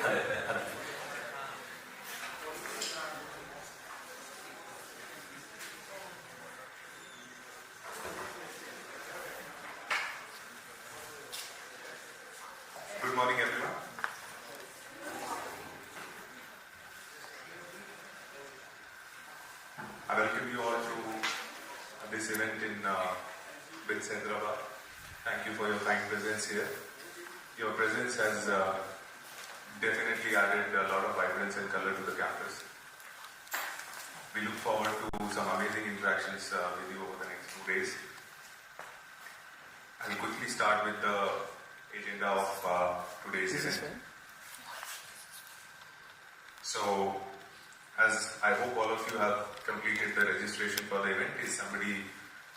Good morning, everyone. I welcome you all to this event in B.Sc. Thank you for your kind presence here. Your presence has definitely added a lot of vibrance and color to the campus. We look forward to some amazing interactions with you over the next 2 days. I'll quickly start with the agenda of today's event. So, as I hope all of you have completed the registration for the event, is somebody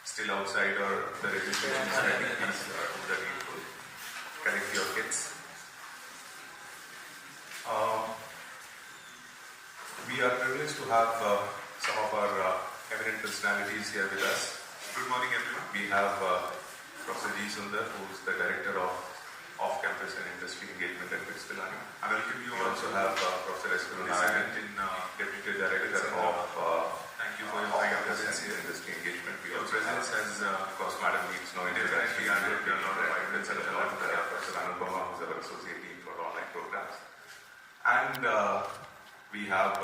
still outside or the registration is ready? Please do the needful. Collect your kits. We are privileged to have some of our eminent personalities here with us. Good morning, everyone. We have Professor G. Sundar, who is the Director of Off-Campus and Industry Engagement at Pilani. I welcome you. We also have Professor S. Pilani, Deputy Director of thank you for your kind presence here in industry engagement. Your presence has, of course, Madam needs no idea that actually added a lot of vibrance and a lot of Professor Anupama, who is our Associate Dean for Online Programs. And we have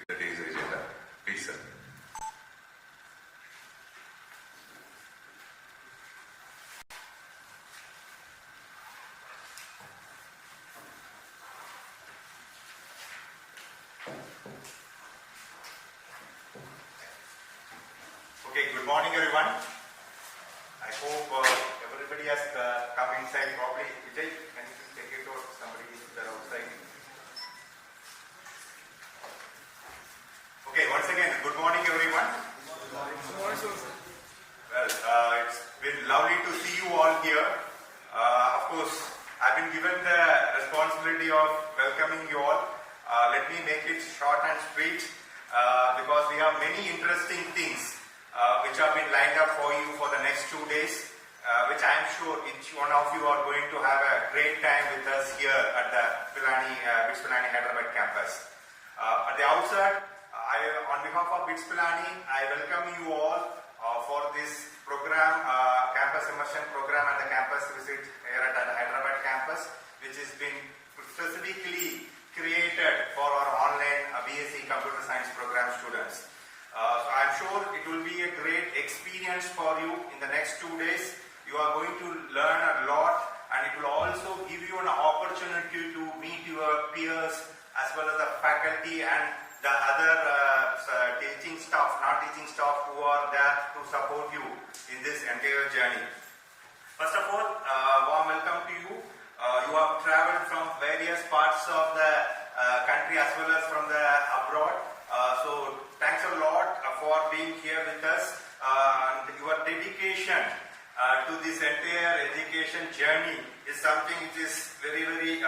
the day's agenda. Please, sir. Okay, good morning everyone. I hope everybody has come inside properly. Vijay, can you please take it or somebody is there outside? Okay, once again, good morning everyone. Good morning. Well, it's been lovely to see you all here. Of course, I've been given the responsibility of welcoming you all. Let me make it short and sweet because we have many interesting things which have been lined up for you for the next 2 days, which I am sure each one of you are going to have a great time with us here at the Pilani, B.Sc. Pilani Hyderabad campus. At the outset, on behalf of B.Sc. Pilani, I welcome you all for this program, campus immersion program and the campus visit here at the Hyderabad campus, which has been specifically created for our online B.Sc. Computer Science program students. So I'm sure it will be a great experience for you in the next 2 days. You are going to learn a lot, and it will also give you an opportunity to meet your peers as well as the faculty and the other teaching staff, non-teaching staff who are there to support you in this entire journey. First of all, warm welcome to you. You have traveled from various parts of the country as well as from the abroad. So thanks a lot for being here with us. And your dedication to this entire education journey is something which is very, very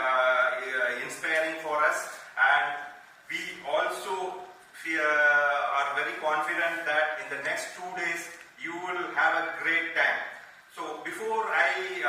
inspiring for us. And we also are very confident that in the next 2 days you will have a great time. So before I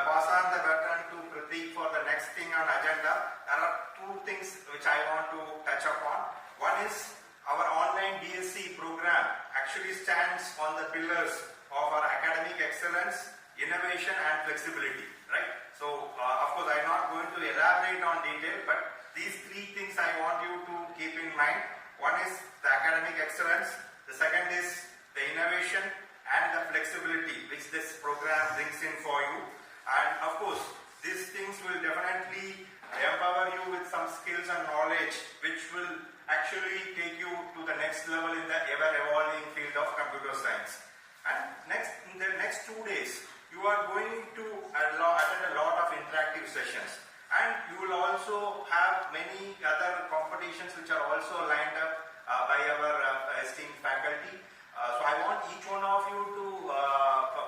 pass on the baton to Prateek for the next thing on agenda, there are 2 things which I want to touch upon. One is our online B.Sc. program actually stands on the pillars of our academic excellence, innovation and flexibility, right? So of course I am not going to elaborate on detail, but these 3 things I want you to keep in mind. One is the academic excellence, the second is the innovation and the flexibility which this program brings in for you. And of course, these things will definitely empower you with some skills and knowledge which will actually take you to the next level in the ever-evolving field of computer science. And in the next 2 days, you are going to attend a lot of interactive sessions. And you will also have many other competitions which are also lined up by our esteemed faculty. So I want each one of you to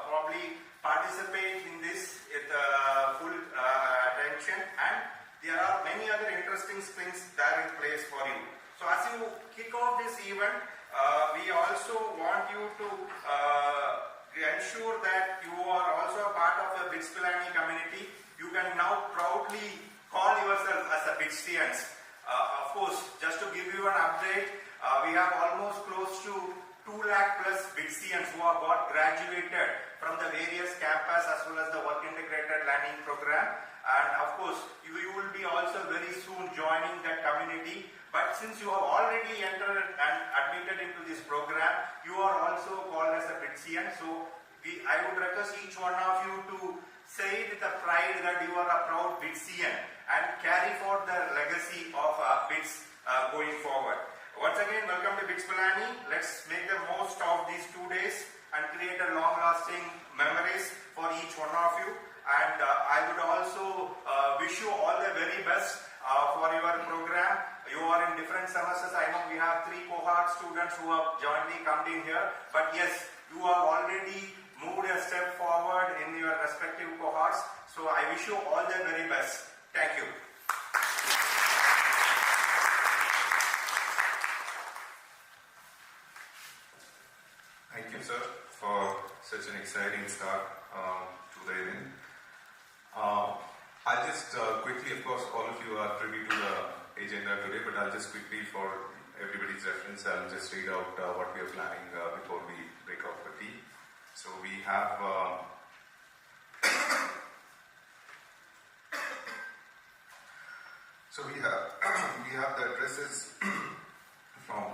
probably participate in this with full attention, and there are many other interesting things there in place for you. So as you kick off this event, we also want you to ensure that you are also a part of the Pilani community. You can now proudly call yourself as a BScians. Of course, just to give you an update, we have almost close to 2 lakh plus BScians who have got graduated from the various campus as well as the work integrated learning program. And of course, you will be also very soon joining that community. But since you have already entered and admitted into this program, you are also called as a BScian. So I would request each one of you to say with a pride that you are a proud BScian and carry forward the legacy of BITS going forward. Once again, welcome to Pilani. Let's make the most of these 2 days and create a long-lasting memories for each one of you. And I would also wish you all the very best for your program. You are in different semesters. I know we have 3 cohort students who have jointly come in here. But yes, you have already moved a step forward in your respective cohorts. So I wish you all the very best. Thank you. Thank you, sir, for such an exciting start to the event. I'll just quickly, of course, all of you are privy to the agenda today, but I'll just quickly, for everybody's reference, I'll just read out what we are planning before we break out for tea. So we have we have the addresses from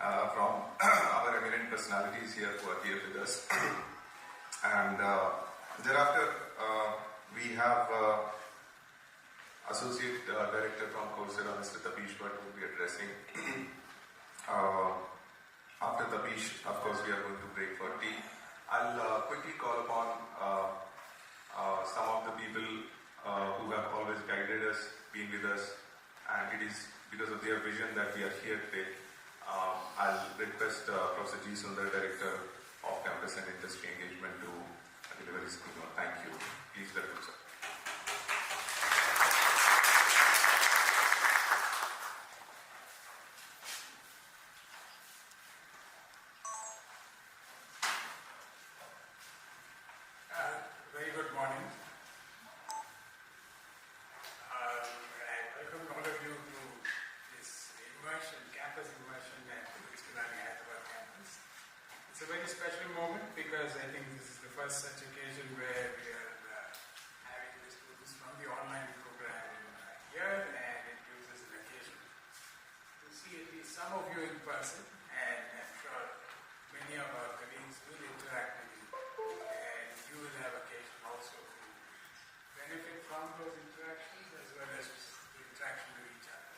our eminent personalities here who are here with us. And thereafter, we have Associate Director from Coursera, Mr. Tapish Bhatt, who will be addressing. After Tapish, of course, we are going to break for tea. I'll quickly call upon some of the people who have always guided us, been with us, and it is because of their vision that we are here today. I'll request Professor G. Sundar, Director of Campus and Industry Engagement, to deliver his keynote. Thank you. Please welcome, sir. Very good morning. I welcome all of you to this immersion, campus immersion at the Pilani Hyderabad campus. It's a very special moment because I think this is the first such occasion where we are having the students from the online program here, and it gives us an occasion to see at least some of you in person, and I'm sure many of our colleagues will interact with you, and you will have occasion also to benefit from those interactions as well as the interaction with each other.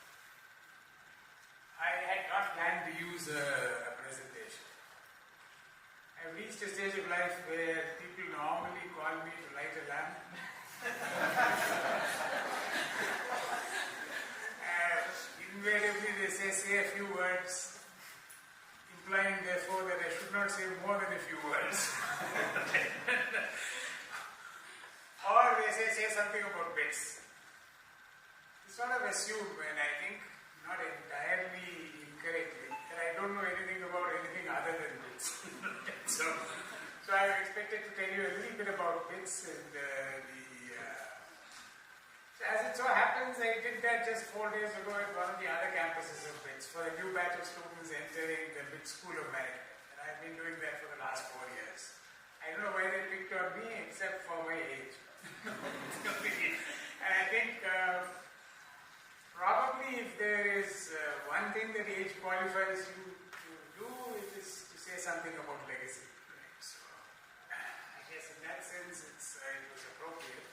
I had not planned to use a presentation. I've reached a stage of life where people normally call me to light a lamp. Invariably they say a few words, implying therefore that I should not say more than a few words. Or they say something about bits. It's sort of assumed, and I think not entirely incorrectly, that I don't know anything about anything other than bits. so I'm expected to tell you a little bit about bits and as it so happens, I did that just 4 days ago at one of the other campuses of BITS for a new batch of students entering the BITS School of Management. And I've been doing that for the last 4 years. I don't know why they picked on me except for my age. And I think probably if there is one thing that age qualifies you to do, it is to say something about legacy. Right? So I guess in that sense it was appropriate.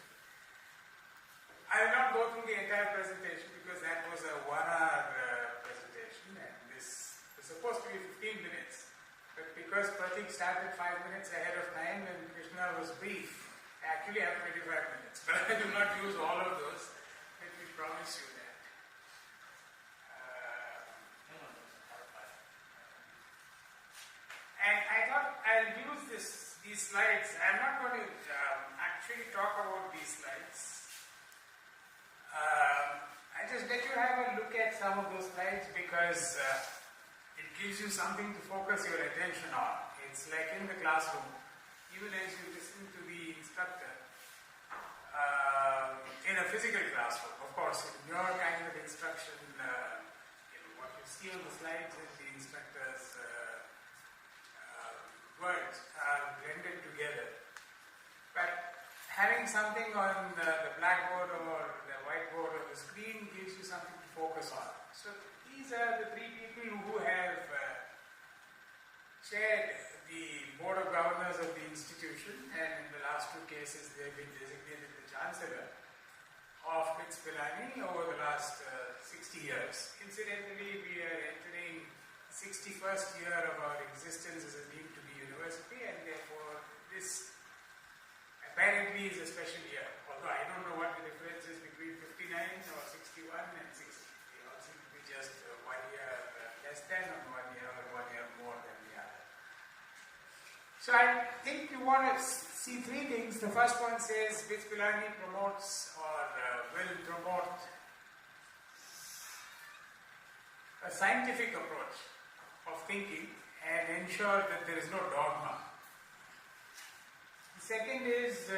I will not go through the entire presentation because that was a 1-hour presentation, and this was supposed to be 15 minutes. But because Pratik started 5 minutes ahead of time and Krishna was brief, I actually have 25 minutes. But I do not use all of those. Let me promise you that. And I thought I'll use these slides. I'm not going to actually talk about these slides. I just let you have a look at some of those slides because it gives you something to focus your attention on. It's like in the classroom, even as you listen to the instructor in a physical classroom. Of course, in your kind of instruction, what you see on the slides is the instructor's words are blended together. But having something on the blackboard or the whiteboard or the screen gives you something to focus on. So these are the three people who have chaired the Board of Governors of the institution, and in the last two cases they have been designated the Chancellor of B.Sc. Pilani over the last 60 years. Incidentally, we are entering the 61st year of our existence as a deemed to be university, and therefore this apparently is a special year. Although I don't know what the difference is between 59 or 61 and 60. They all seem to be just 1 year less than or 1 year or 1 year more than the other. So I think you want to see three things. The first one says B.Sc. Pilani promotes or will promote a scientific approach of thinking and ensure that there is no dogma. The second is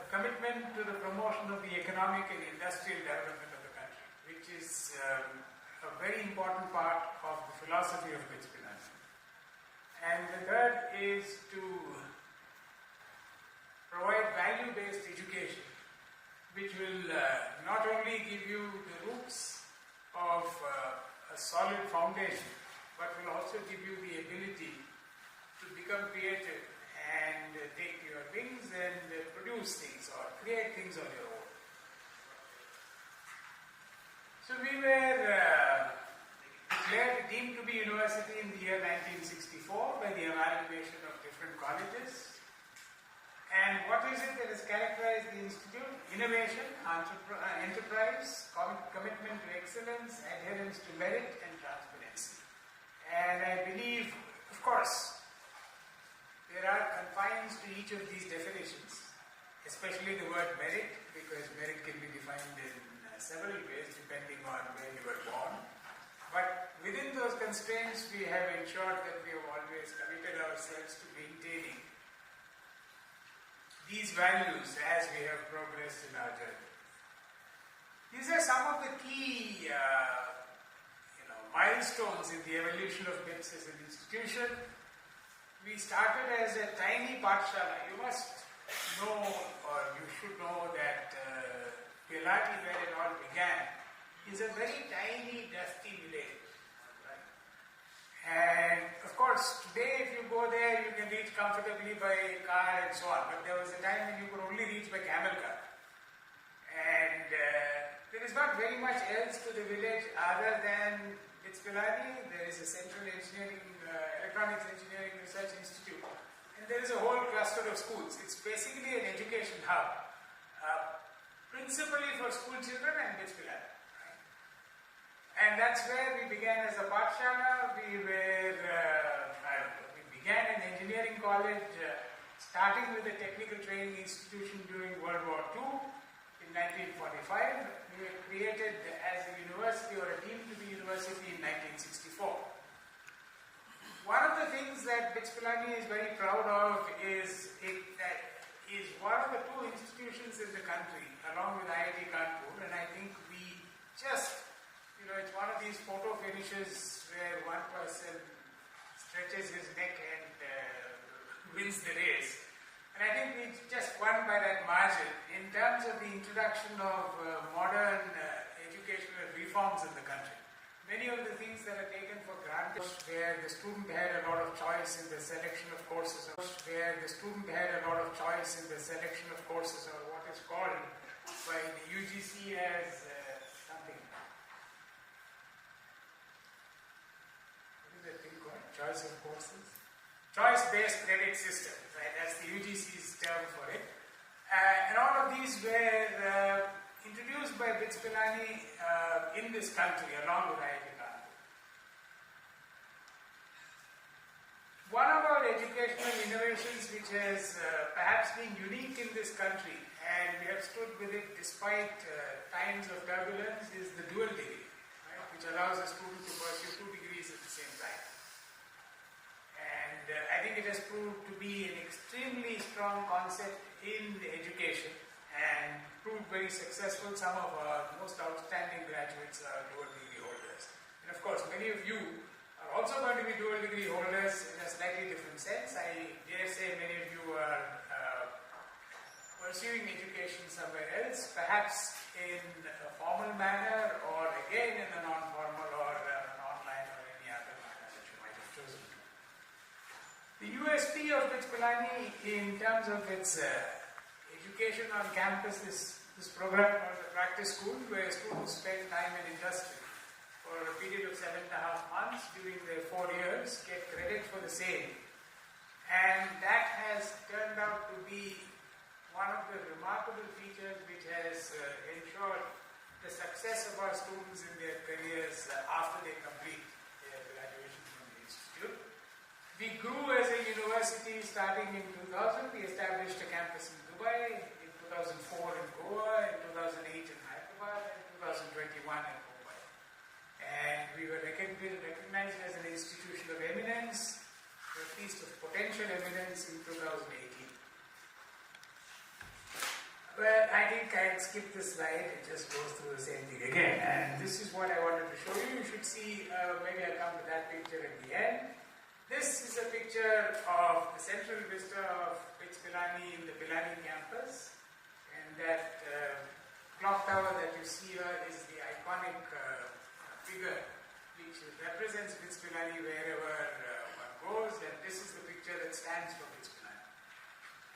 commitment to the promotion of the economic and industrial development of the country, which is a very important part of the philosophy of B.Sc. Pilani. And the third is to provide value-based education, which will not only give you the roots of a solid foundation, but will also give you the ability to become creative and take your wings and produce things or create things on your own. So we were declared deemed to be university in the year 1964 by the amalgamation of different colleges. And what is it that has characterized the institute? Innovation, enterprise, commitment to excellence, adherence to merit, and transparency. And I believe, of course, there are confines to each of these definitions, especially the word merit, because merit can be defined in several ways depending on where you were born. But within those constraints, we have ensured that we have always committed ourselves to maintaining these values as we have progressed in our journey. These are some of the key milestones in the evolution of B.Sc as an institution. We started as a tiny pathshala. You must know, or you should know, that Pilani, where it all began, is a very tiny, dusty village. Right? And of course, today if you go there, you can reach comfortably by car and so on. But there was a time when you could only reach by camel car. And there is not very much else to the village other than B.Sc. Pilani. There is a Central Engineering, Electronics Engineering Research Institute. And there is a whole cluster of schools. It's basically an education hub, principally for school children and B.Sc. Pilani. And that's where we began as a pathshala. We began an engineering college, starting with a technical training institution during World War II in 1945. We were created as a university or a deemed to be university in 1964. One of the things that B.Sc. Pilani is very proud of is that is one of the two institutions in the country, along with IIT Kanpur, and I think we just it's one of these photo finishes where one person stretches his neck and wins the race. And I think we just won by that margin in terms of the introduction of modern educational reforms in the country. Many of the things that are taken for granted, where the student had a lot of choice in the selection of courses, or what is called by the UGC as choice of courses, choice-based credit system, right? That's the UGC's term for it. And all of these were introduced by B.Sc. Pilani in this country, along with IIT Kanpur. One of our educational innovations, which has perhaps been unique in this country, and we have stood with it despite times of turbulence, is the dual degree. which allows a student to pursue 2 degrees at the same time. And I think it has proved to be an extremely strong concept in education and proved very successful. Some of our most outstanding graduates are dual degree holders. And of course, many of you are also going to be dual degree holders in a slightly different sense. I dare say many of you are pursuing education somewhere else, perhaps in a formal manner or again in a non-formal or an online or any other manner that you might have chosen. The USP of B.Sc Pilani in terms of its education on campus is this program called the Practice School, where students spend time in industry for a period of 7.5 months during their 4 years, get credit for the same. And that has turned out to be one of the remarkable features which has ensured the success of our students in their careers after they complete their graduation from the institute. We grew as a university starting in 2000. We established a campus in Dubai, in 2004 in Goa, in 2008 in Hyderabad, and 2021 in Mumbai. And we were recognized as an institution of eminence, or at least of potential eminence, in 2018. Well, I think I'll skip this slide. It just goes through the same thing again. And this is what I wanted to show you. You should see, maybe I'll come to that picture at the end. This is a picture of the central vista of B.Sc Pilani in the Pilani campus. And that clock tower that you see here is the iconic figure which represents B.Sc Pilani wherever one goes. And this is the picture that stands for B.Sc Pilani.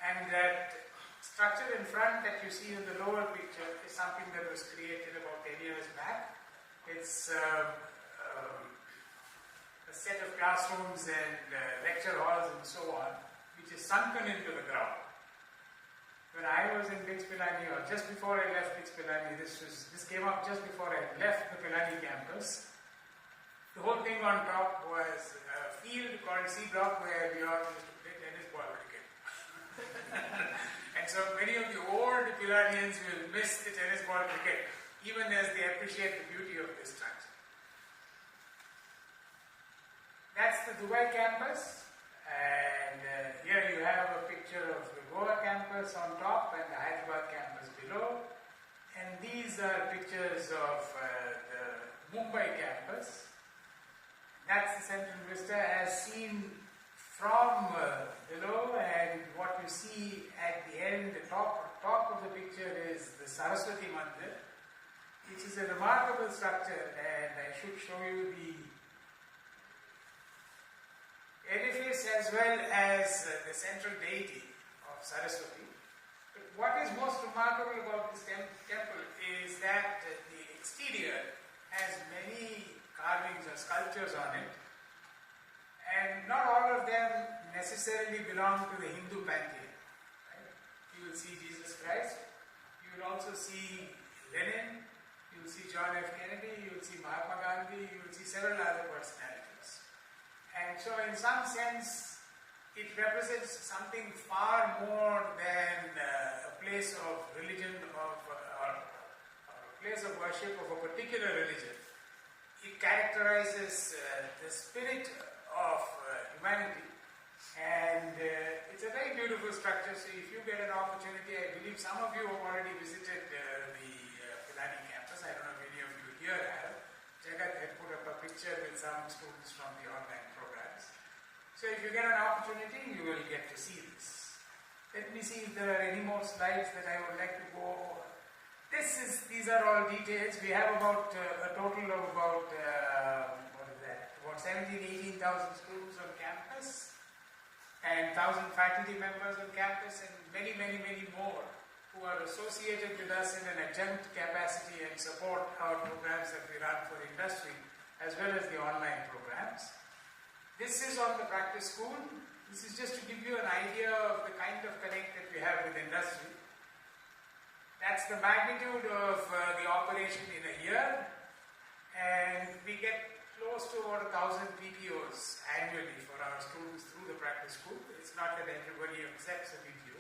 And that structure in front that you see in the lower picture is something that was created about 10 years back. It's a set of classrooms and lecture halls and so on, which is sunken into the ground. When I was in B.Sc Pilani, or just before I left B.Sc Pilani, this came up just before I left the Pilani campus. The whole thing on top was a field called C Block where we all used to play tennis ball cricket. And so many of the old Pilanians will miss the tennis ball cricket, even as they appreciate the beauty of this structure. That's the Dubai campus, and here you have a picture of the Goa campus on top and the Hyderabad campus below. And these are pictures of the Mumbai campus. That's the central vista as seen from below, and what you see at the end, the top of the picture is the Saraswati Mandir, which is a remarkable structure, and I should show you the edifice as well as the central deity of Saraswati. But what is most remarkable about this temple is that the exterior has many carvings or sculptures on it. And not all of them necessarily belong to the Hindu pantheon. Right? You will see Jesus Christ, you will also see Lenin, you will see John F. Kennedy, you will see Mahatma Gandhi, you will see several other personalities. And so in some sense, it represents something far more than a place of religion or a place of worship of a particular religion. It characterizes the spirit of humanity, and it's a very beautiful structure. So if you get an opportunity, I believe some of you have already visited the Pilani campus. I don't know if any of you here have. Jagat had put up a picture with some students from the online programs. So if you get an opportunity, you will get to see this. Let me see if there are any more slides that I would like to go over. These are all details. We have about a total of about 17,000, 18,000 students on campus, and 1,000 faculty members on campus, and many, many, many more who are associated with us in an adjunct capacity and support our programs that we run for industry, as well as the online programs. This is on the practice school. This is just to give you an idea of the kind of connect that we have with industry. That's the magnitude of the operation in a year, and we get close to about 1,000 PPOs annually for our students through the practice school. It's not that everybody accepts a PPO.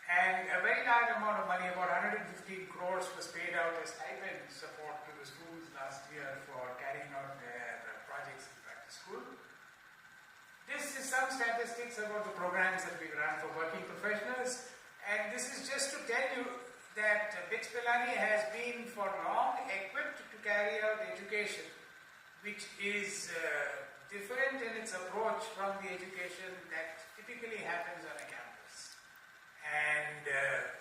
And a very large amount of money, about 115 crores, was paid out as stipend support to the schools last year for carrying out their projects in back to school. This is some statistics about the programs that we run for working professionals, and this is just to tell you that B.Sc Pilani has been for long equipped to carry out education, which is different in its approach from the education that typically happens on a campus. And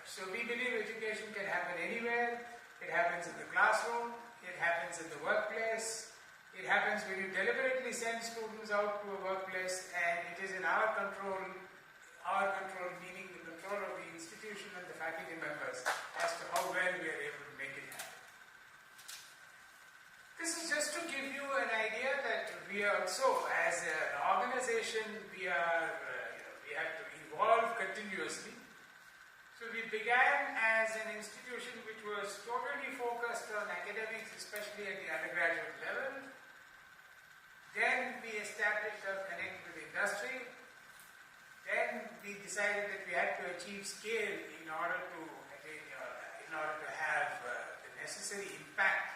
so we believe education can happen anywhere. It happens in the classroom, it happens in the workplace, it happens when you deliberately send students out to a workplace, and it is in our control meaning the control of the institution and the faculty members as to how well we are able to make it happen. This is just to give you an idea that we are also, as an organization, we have to evolve continuously. So we began as an institution which was totally focused on academics, especially at the undergraduate level. Then we established our connect with industry. Then we decided that we had to achieve scale in order to have the necessary impact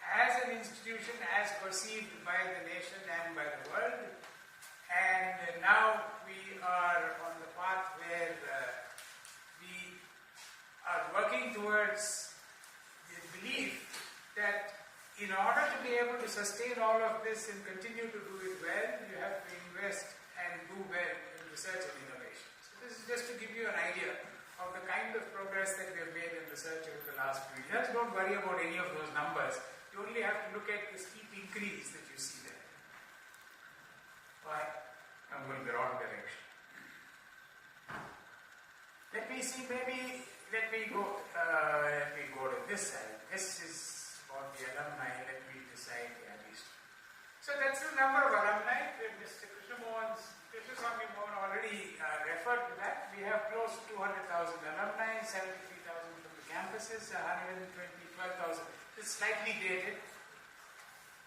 as an institution, as perceived by the nation and by the world. And now we are on the path where we are working towards the belief that in order to be able to sustain all of this and continue to do it well, you have to invest and do well in research and innovation. So this is just to give you an idea of the kind of progress that we have made in research over the last few years. Don't worry about any of those numbers. You only have to look at the steep increase that you see there. Right? I'm going the wrong direction. Let me see, maybe, let me go to this side. This is about the alumni. Let me decide at least. So that's the number of alumni. Mr. Krishnaswamy Mohan already referred to that. We have close to 200,000 alumni, 73,000 from the campuses, 112,000. It's slightly dated.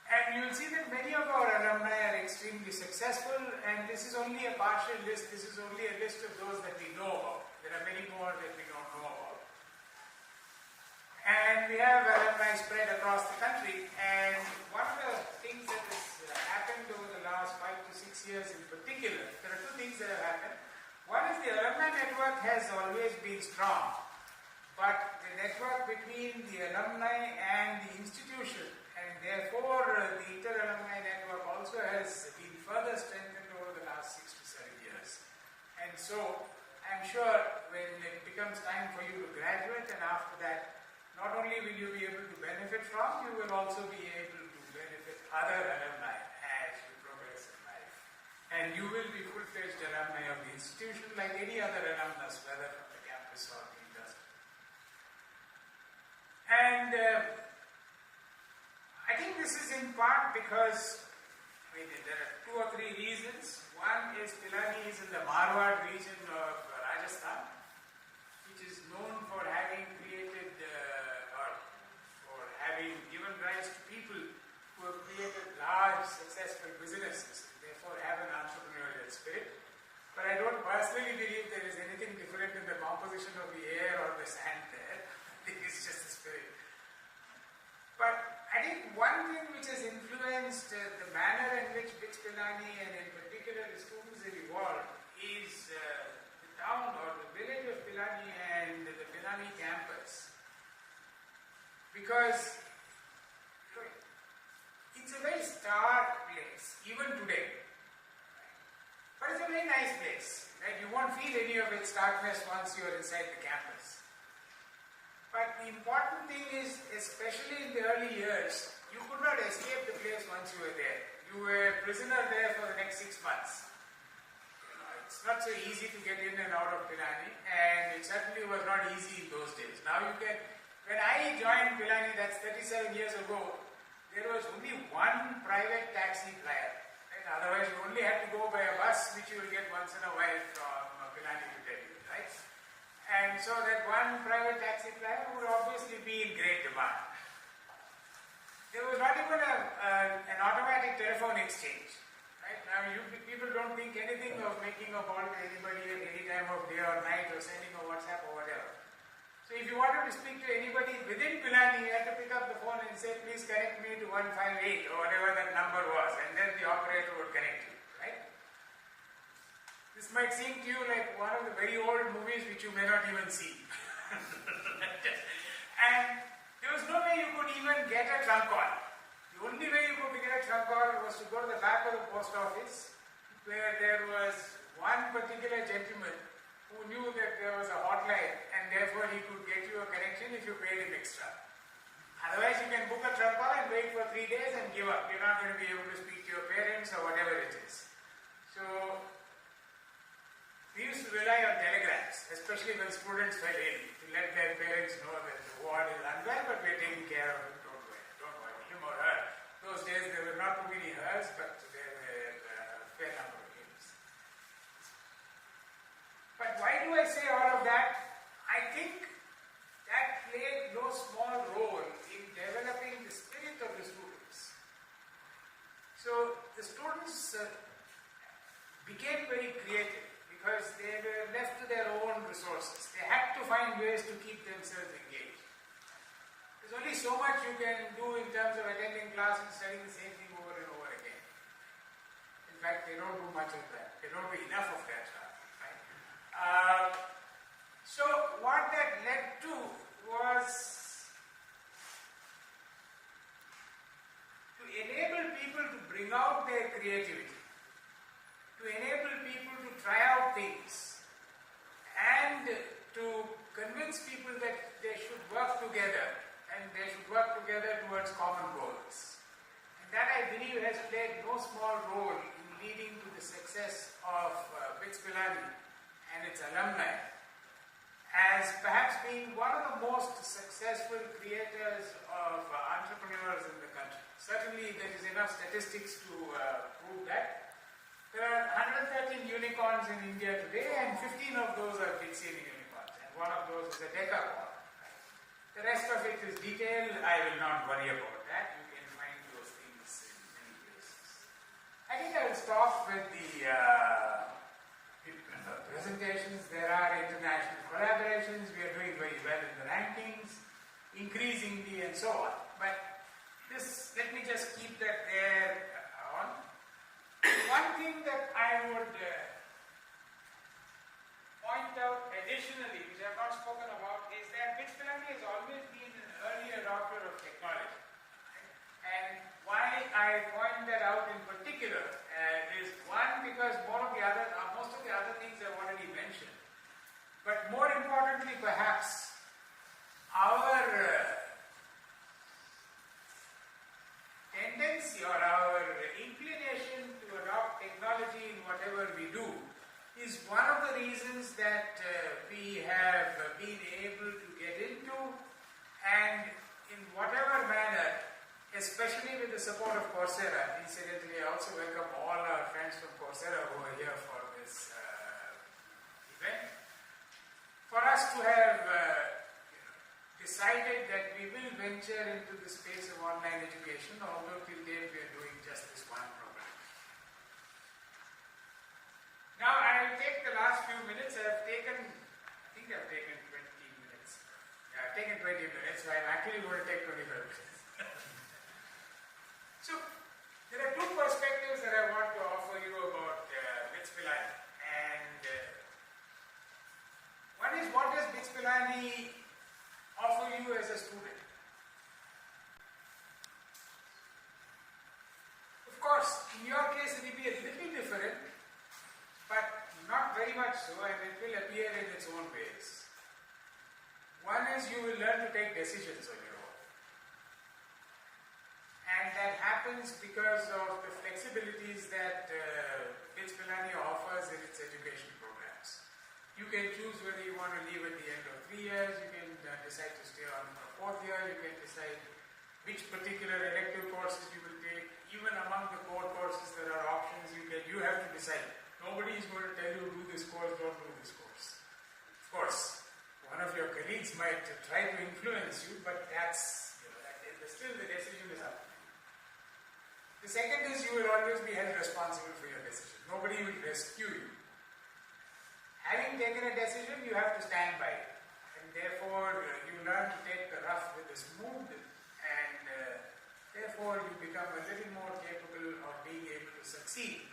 And you'll see that many of our alumni are extremely successful, and this is only a partial list. This is only a list of those that we know about. There are many more that we don't know about. And we have alumni spread across the country, and one of the things that has happened over the last 5 to 6 years in particular, there are two things that have happened. One is the alumni network has always been strong, but the network between the alumni and the institution, and therefore the inter-alumni network also has been further strengthened over the last 6 to 7 years. And so I'm sure when it becomes time for you to graduate, and after that, not only will you be able to benefit from, you will also be able to benefit other alumni as you progress in life. And you will be full-fledged alumni of the institution like any other alumnus, whether from the campus or the industry. And I think this is in part because there are 2 or 3 reasons. One is Pilani is in the Marwar region of Rajasthan, which is known for having created or for having given rise to people who have created large successful businesses and therefore have an entrepreneurial spirit. But I don't personally believe there is anything different in the composition of the air or the sand there. I think it's just the spirit. But I think one thing which has influenced the manner in which B.Sc Pilani and in particular the students have evolved is the town or the village of Pilani and the Pilani campus. Because it's a very stark place, even today. But it's a very nice place. Right? You won't feel any of its starkness once you are inside the campus. But the important thing is, especially in the early years, you could not escape the place once you were there. You were a prisoner there for the next 6 months. It's not so easy to get in and out of Pilani, and it certainly was not easy in those days. Now you can, when I joined Pilani, that's 37 years ago, there was only one private taxi flyer. Right? Otherwise, you only had to go by a bus, which you will get once in a while from Pilani to Delhi, right? And so that one private taxi flyer would obviously be in great demand. There was not even an automatic telephone exchange. Right? Now, people don't think anything of making a call to anybody at any time of day or night or sending a WhatsApp or whatever. So if you wanted to speak to anybody within Pilani, you had to pick up the phone and say, please connect me to 158 or whatever that number was, and then the operator would connect you, right? This might seem to you like one of the very old movies which you may not even see. And there was no way you could even get a trunk call. The only way you could get a trunk call was to go to the back of the post office, where there was one particular gentleman who knew that there was a hotline and therefore he could get you a connection if you paid him extra. Otherwise you can book a trunk call and wait for 3 days and give up. You're not going to be able to speak to your parents or whatever it is. So we used to rely on telegrams, especially when students fell ill, to let their parents know that the ward is unwell but we're taking care of him, don't worry, him or her. Those days there were not too many hers, but there were a fair number of him. But why do I say all of that? I think that played no small role in developing the spirit of the students. So the students became very creative because they were left to their own resources. They had to find ways to keep themselves engaged. There's only so much you can do in terms of attending class and studying the same thing over and over again. In fact, they don't do much of that. They don't do enough of that stuff. So what that led to was to enable people to bring out their creativity, to enable people to try out things, and to convince people that they should work together and they should work together towards common goals. And that, I believe, has played no small role in leading to the success of B.Sc and its alumni, as perhaps being one of the most successful creators of entrepreneurs in the country. Certainly there is enough statistics to prove that. There are 113 unicorns in India today, and 15 of those are B.Sc unicorns, and one of those is a decacorn. The rest of it is detailed. I will not worry about that. You can find those things in many places. I think I will stop with the presentations. There are international collaborations. We are doing very well in the rankings, increasingly, and so on. But this, let me just keep that there on. One thing that I would point out additionally, which I have not spoken about, is that B.Sc has always been an early adopter of technology. And why I point that out in particular is one, because most of the other things I've already mentioned. But more importantly, perhaps, our tendency or our inclination to adopt technology in whatever we do is one of the reasons that we have been able to get into, and in whatever manner, especially with the support of Coursera. Incidentally, I also welcome all our friends from Coursera who are here for this event. For us to have decided that we will venture into the space of online education, although till date we are doing just this one program. Now I will take the last few minutes. I think I've taken 20 minutes. Yeah, I've taken 20 minutes, so I'm actually going to take 25 minutes. So, there are two perspectives that I want to offer you about B.Sc. And one is, what does B.Sc. offer you as a student? Of course, in your case it will be a little different, but not very much so, and it will appear in its own ways. One is, you will learn to take decisions on your own. And that happens because of the flexibilities that B.Sc. offers in its education programs. You can choose whether you want to leave at the end of 3 years, you can decide to stay on for 4th year, you can decide which particular elective courses you will take. Even among the core courses there are options, you have to decide. Nobody is going to tell you, do this course, don't do this course. Of course, one of your colleagues might try to influence you, but that's, still the decision is up. The second is you will always be held responsible for your decision. Nobody will rescue you. Having taken a decision, you have to stand by it. And therefore, you learn to take the rough with the smooth, and therefore you become a little more capable of being able to succeed,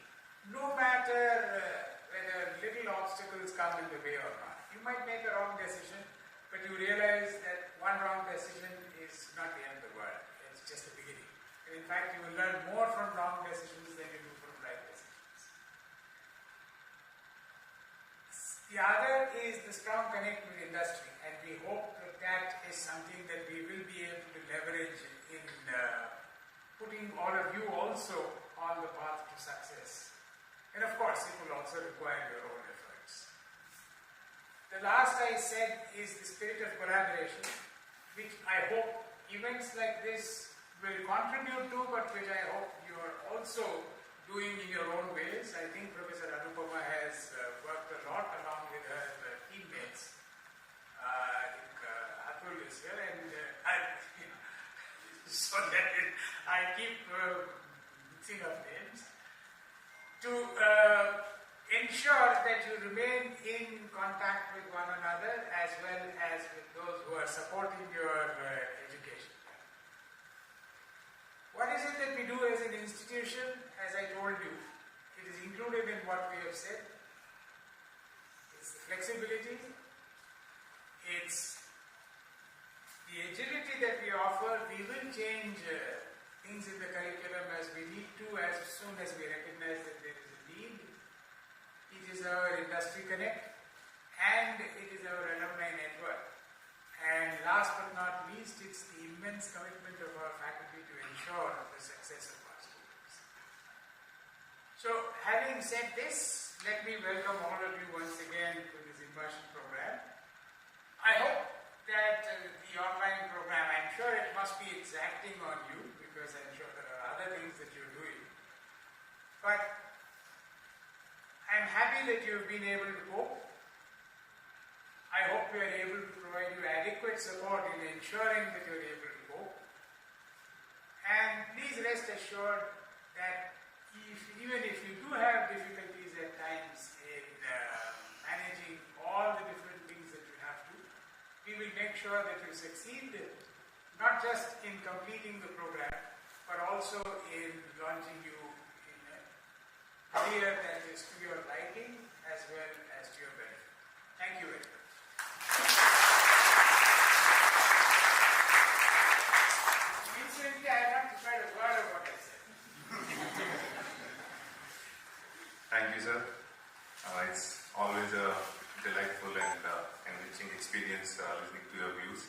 no matter whether little obstacles come in the way or not. You might make a wrong decision, but you realize that one wrong decision is not the end of the world. It's just the beginning. And in fact, you will learn more from wrong decisions than you do from right decisions. The other is the strong connect with industry, and we hope that that is something that we will be able to leverage in putting all of you also on the path to success. And of course, it will also require your own efforts. The last I said is the spirit of collaboration, which I hope events like this will contribute to, but which I hope you are also doing in your own ways. I think Professor Anupama has worked a lot along with her teammates. I think Atul is here, and so that I keep mixing up names, to ensure that you remain in contact with one another as well as with those who are supporting your education. What is it that we do as an institution? As I told you, it is included in what we have said. It's the flexibility, it's the agility that we offer. We will change things in the curriculum as we need to, as soon as we recognize that there is a need. It is our industry connect, and it is our alumni network. And last but not least, it's the immense commitment of our faculty to ensure the success of our students. So, having said this, let me welcome all of you once again to this immersion program. I hope that the online program, I'm sure it must be exacting on you, because I'm sure there are other things that you're doing. But I'm happy that you've been able to cope. I hope we are able to provide you adequate support in ensuring that you're able to cope. And please rest assured that even if you do have difficulties at times in managing all the different things that you have to, we will make sure that you succeed, not just in completing the program, but also in launching you in a career that is to your liking as well as to your benefit. Thank you very much. Incidentally, I have to try to word of what I said. Thank you, sir. It's always a delightful and enriching experience listening to your views.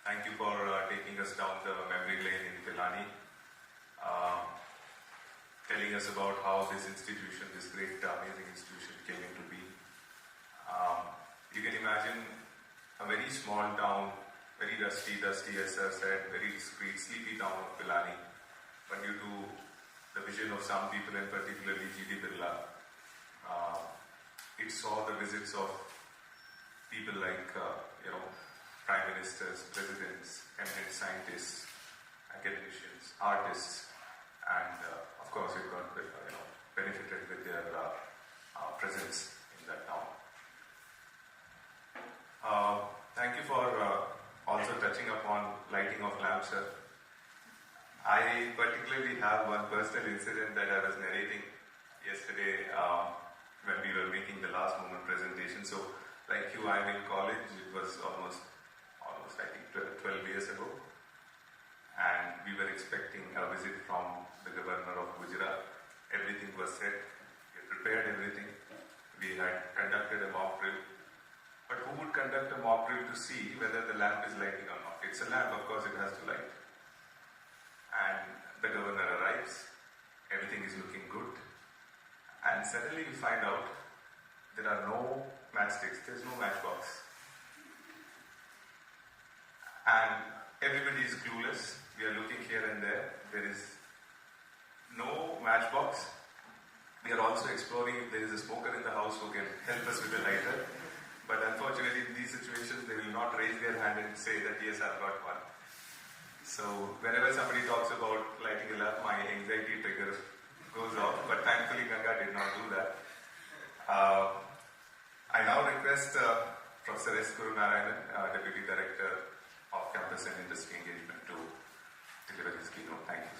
Thank you for taking us down the memory lane in Pilani, telling us about how this institution, this great, amazing institution came into being. You can imagine a very small town, very dusty as sir said, very discreet, sleepy town of Pilani, but due to the vision of some people, and particularly G.D. Birla, it saw the visits of people like, prime ministers, presidents, eminent scientists, academicians, artists, and of course it got benefited with their presence in that town. Thank you for also touching upon lighting of lamps, sir. I particularly have one personal incident that I was narrating yesterday when we were making the last moment presentation. So, like you, I'm in college. It was almost I think 12 years ago, and we were expecting a visit from the governor of Gujarat. Everything was set. We had prepared everything. We had conducted a mock drill. But who would conduct a mock drill to see whether the lamp is lighting or not? It's a lamp, of course, it has to light. And the governor arrives, everything is looking good, and suddenly we find out there are no matchsticks, there's no matchbox. And everybody is clueless, we are looking here and there is no matchbox. We are also exploring if there is a smoker in the house who can help us with a lighter. But unfortunately, in these situations, they will not raise their hand and say that, yes, I've got one. So whenever somebody talks about lighting a lamp, my anxiety trigger goes off. But thankfully, Ganga did not do that. I now request Professor S. Gurunarayanan, Deputy Director of Campus and Industry Engagement, to deliver his keynote. Thank you.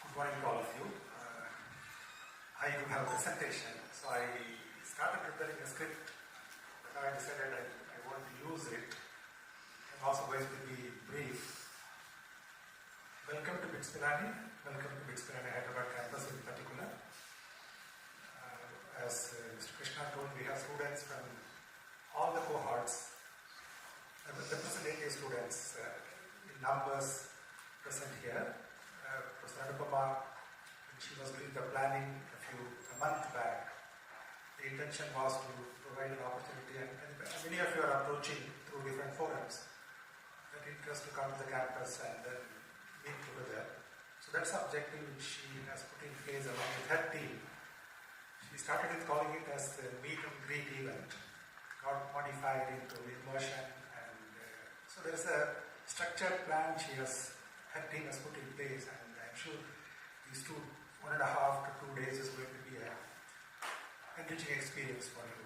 Good morning to all of you. I do have a presentation, so I started preparing a script, but I decided I want to use it. I'm also going to be brief. Welcome to Pilani. Welcome to Pilani Hyderabad campus in particular. As Mr. Krishna told, we have students from all the cohorts, representative students in numbers present here. Professor Anupama, she was doing the planning a month back. The intention was to provide an opportunity, and many of you are approaching through different forums that interest to come to the campus and then meet together. So that's the objective which she has put in place along with her team. She started with calling it as the meet and greet event, got modified into immersion, and so there's a structured plan her team has put in place, and I'm sure these 1.5 to 2 days is going to be an enriching experience for you.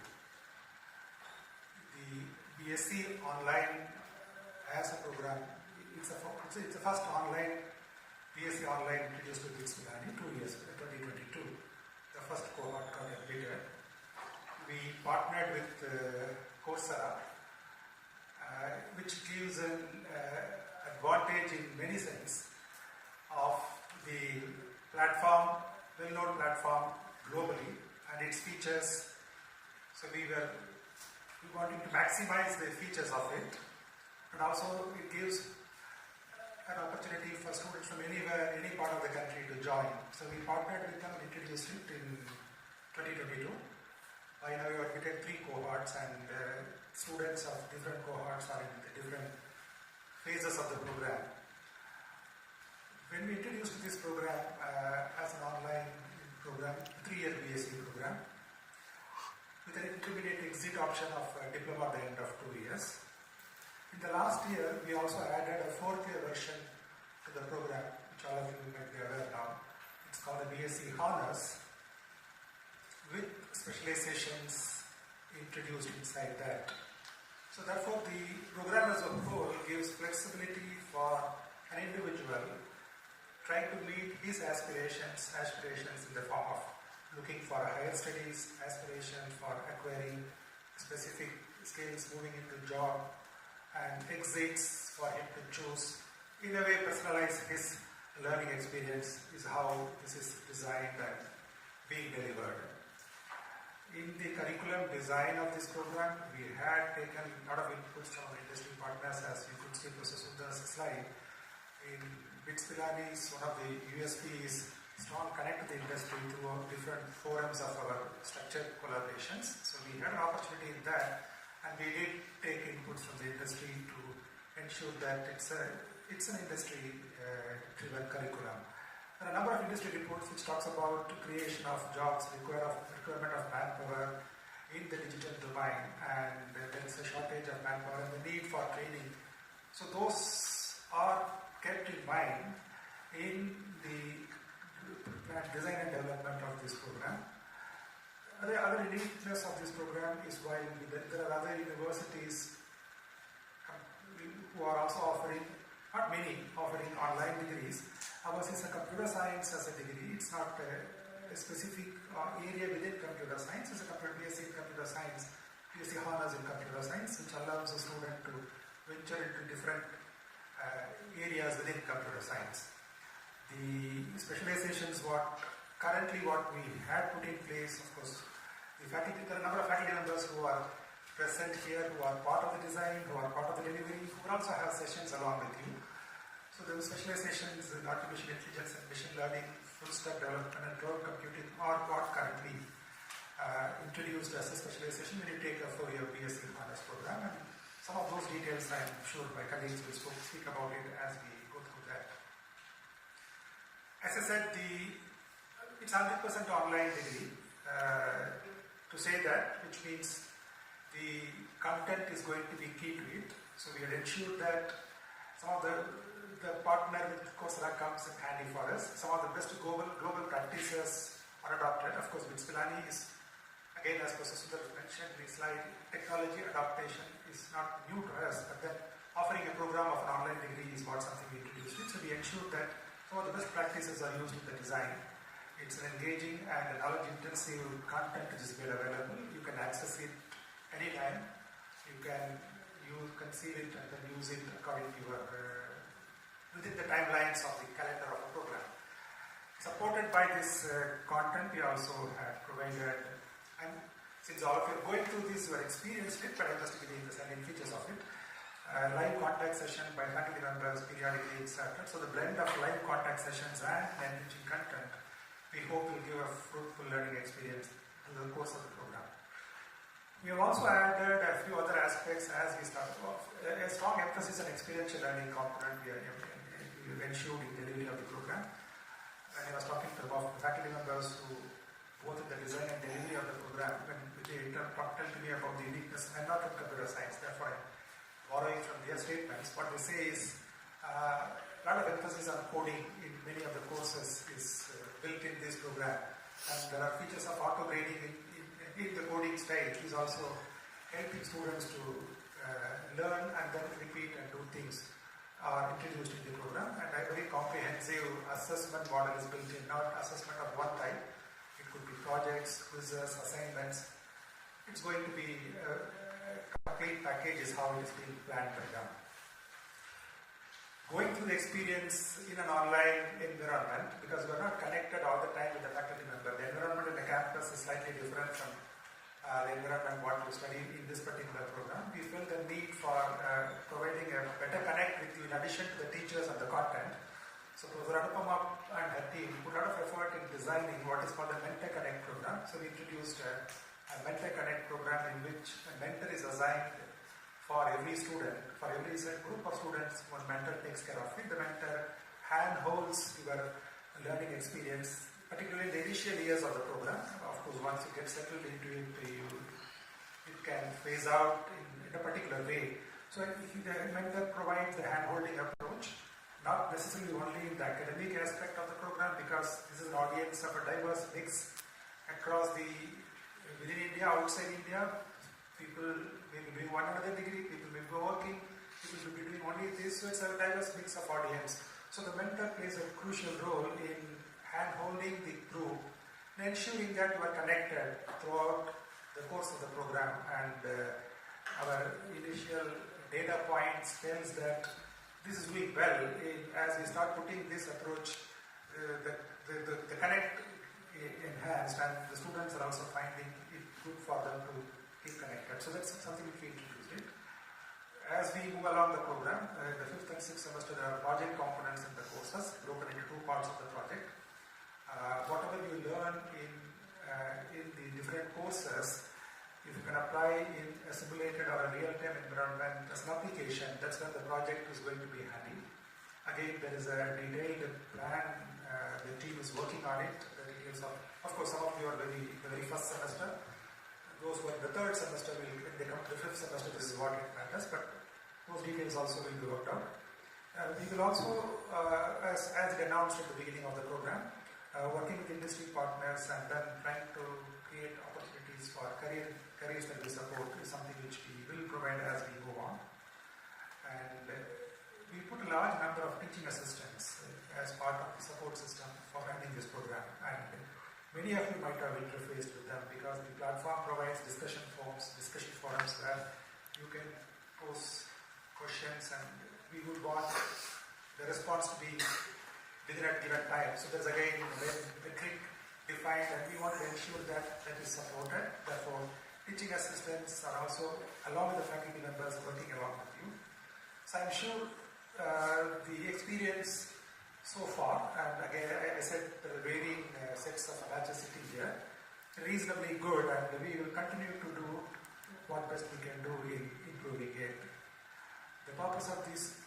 The B.Sc online as a program, it's the first online B.Sc online introduced to Pilani 2 years ago, 2022. The first cohort got completed. We partnered with Coursera, which gives an advantage in many sense of the platform, well-known platform globally, and its features. So we wanted to maximize the features of it, and also it gives an opportunity for students from anywhere, any part of the country to join. So we partnered with them and introduced it in 2022. By now we have admitted 3 cohorts, and students of different cohorts are in the different phases of the program. When we introduced this program as an online program, 3-year B.Sc program, with an intermediate exit option of a diploma at the end of 2 years. In the last year, we also added a 4th-year version to the program, which all of you might be aware now. It's called the B.Sc Honors, with specializations introduced inside that. So therefore, the program as a whole gives flexibility for an individual trying to meet his aspirations in the form of looking for higher studies, aspiration for acquiring specific skills, moving into job, and exits for him to choose. In a way, personalize his learning experience is how this is designed and being delivered. In the curriculum design of this program, we had taken a lot of inputs from our industry partners, as you could see Professor Sundar's slide. In Pilani, one of the USPs is strong connect to the industry through different forums of our structured collaborations. So we had an opportunity in that, and we did take inputs from the industry to ensure that it's an industry-driven curriculum. There are a number of industry reports which talks about the creation of jobs, requirement of manpower in the digital domain, and there is a shortage of manpower and the need for training. So those are kept in mind in the design and development of this program. The other uniqueness of this program is while there are other universities who are also offering, not many, offering online degrees. Ours is a computer science as a degree. It's not a specific area within computer science. It's a B.Sc in computer science, B.Sc Honors in computer science, which allows a student to venture into different areas within computer science. The specializations, what we had put in place, of course, there are a number of faculty members who are present here, who are part of the design, who are part of the delivery, who will also have sessions along with you. So the specializations in artificial intelligence and machine learning, full stack development and cloud computing are what currently introduced as a specialization when you take a 4-year B.Sc Honors program. And some of those details I'm sure my colleagues will speak about it as we go through that. As I said, It's 100% online degree. To say that, which means the content is going to be key to it. So we had ensured that some of the partner with Coursera comes in handy for us. Some of the best global practices are adopted. Of course, Pilani is, again, as Professor Sundar mentioned in his slide, technology adaptation is not new to us, but then offering a program of an online degree is what something we introduced. So we ensured that some of the best practices are used in the design. It's an engaging and knowledge-intensive content which is made available. You can access it anytime. You can conceive it and then use it according to your within the timelines of the calendar of a program. Supported by this content, we also have provided, and since all of you are going through this, you are experienced it, but I'm just giving the salient features of it. Live contact session by faculty members periodically inserted. So the blend of live contact sessions and enriching content, we hope will give a fruitful learning experience through the course of the program. We have also added a few other aspects as we start off. A strong emphasis on experiential learning component we have ensured in delivery of the program. And I was talking to about the faculty members who, both in the design and delivery of the program, when they talked to me about the uniqueness. I'm not from computer science, therefore I'm borrowing from their statements. What they say is a lot of emphasis on coding in many of the courses is built in this program, and there are features of auto grading in the coding style is also helping students to learn and then repeat and do things are introduced in the program, and a very comprehensive assessment model is built in, not assessment of one type. It could be projects, quizzes, assignments. It's going to be a complete package is how it is being planned by them. Going through the experience in an online environment, because we are not connected all the time with the faculty member. The environment in the campus is slightly different from the environment what we study in this particular program. We feel the need for providing a better connect with you in addition to the teachers and the content. So Professor Anupama and her team put a lot of effort in designing what is called a Mentor Connect program. So we introduced a Mentor Connect program in which a mentor is assigned for every student, for every group of students. One mentor takes care of it. The mentor handholds your learning experience, particularly in the initial years of the program. Of course, once you get settled into it, it can phase out in a particular way. So the mentor provides the hand-holding approach, not necessarily only in the academic aspect of the program, because this is an audience of a diverse mix across within India, outside India. People may be doing one another degree, people may be working, people will be doing only this, so it's a diverse mix of audience. So the mentor plays a crucial role in hand-holding the group and ensuring that you are connected throughout the course of the program. And our initial data points tells that this is doing well. As we start putting this approach, the connect enhanced, and the students are also finding it good for them to keep connected. So that's something which we introduced it. As we move along the program, the 5th and 6th semester, there are project components in the courses, broken into two parts of the project. Whatever you learn in the different courses, if you can apply in a simulated or a real-time environment as an application, that's when the project is going to be handy. Again, there is a detailed plan. The team is working on it. The details of course, some of you are in the very first semester. Those who are in the 3rd semester, when they come to the 5th semester, this is what it matters, but those details also will be worked out. We will also, as announced at the beginning of the program, working with industry partners and then trying to create opportunities for career study support is something which we will provide as we go on. And we put a large number of teaching assistants as part of the support system for running this program. And many of you might have interfaced with them because the platform provides discussion forums where you can pose questions, and we would want the response to be within a given time. So there's again a metric defined, and we want to ensure that is supported. Therefore, teaching assistants are also, along with the faculty members, working along with you. So I'm sure the experience so far, and again I said there are varying sets of batches sitting here, reasonably good, and we will continue to do what best we can do in improving it. The purpose of this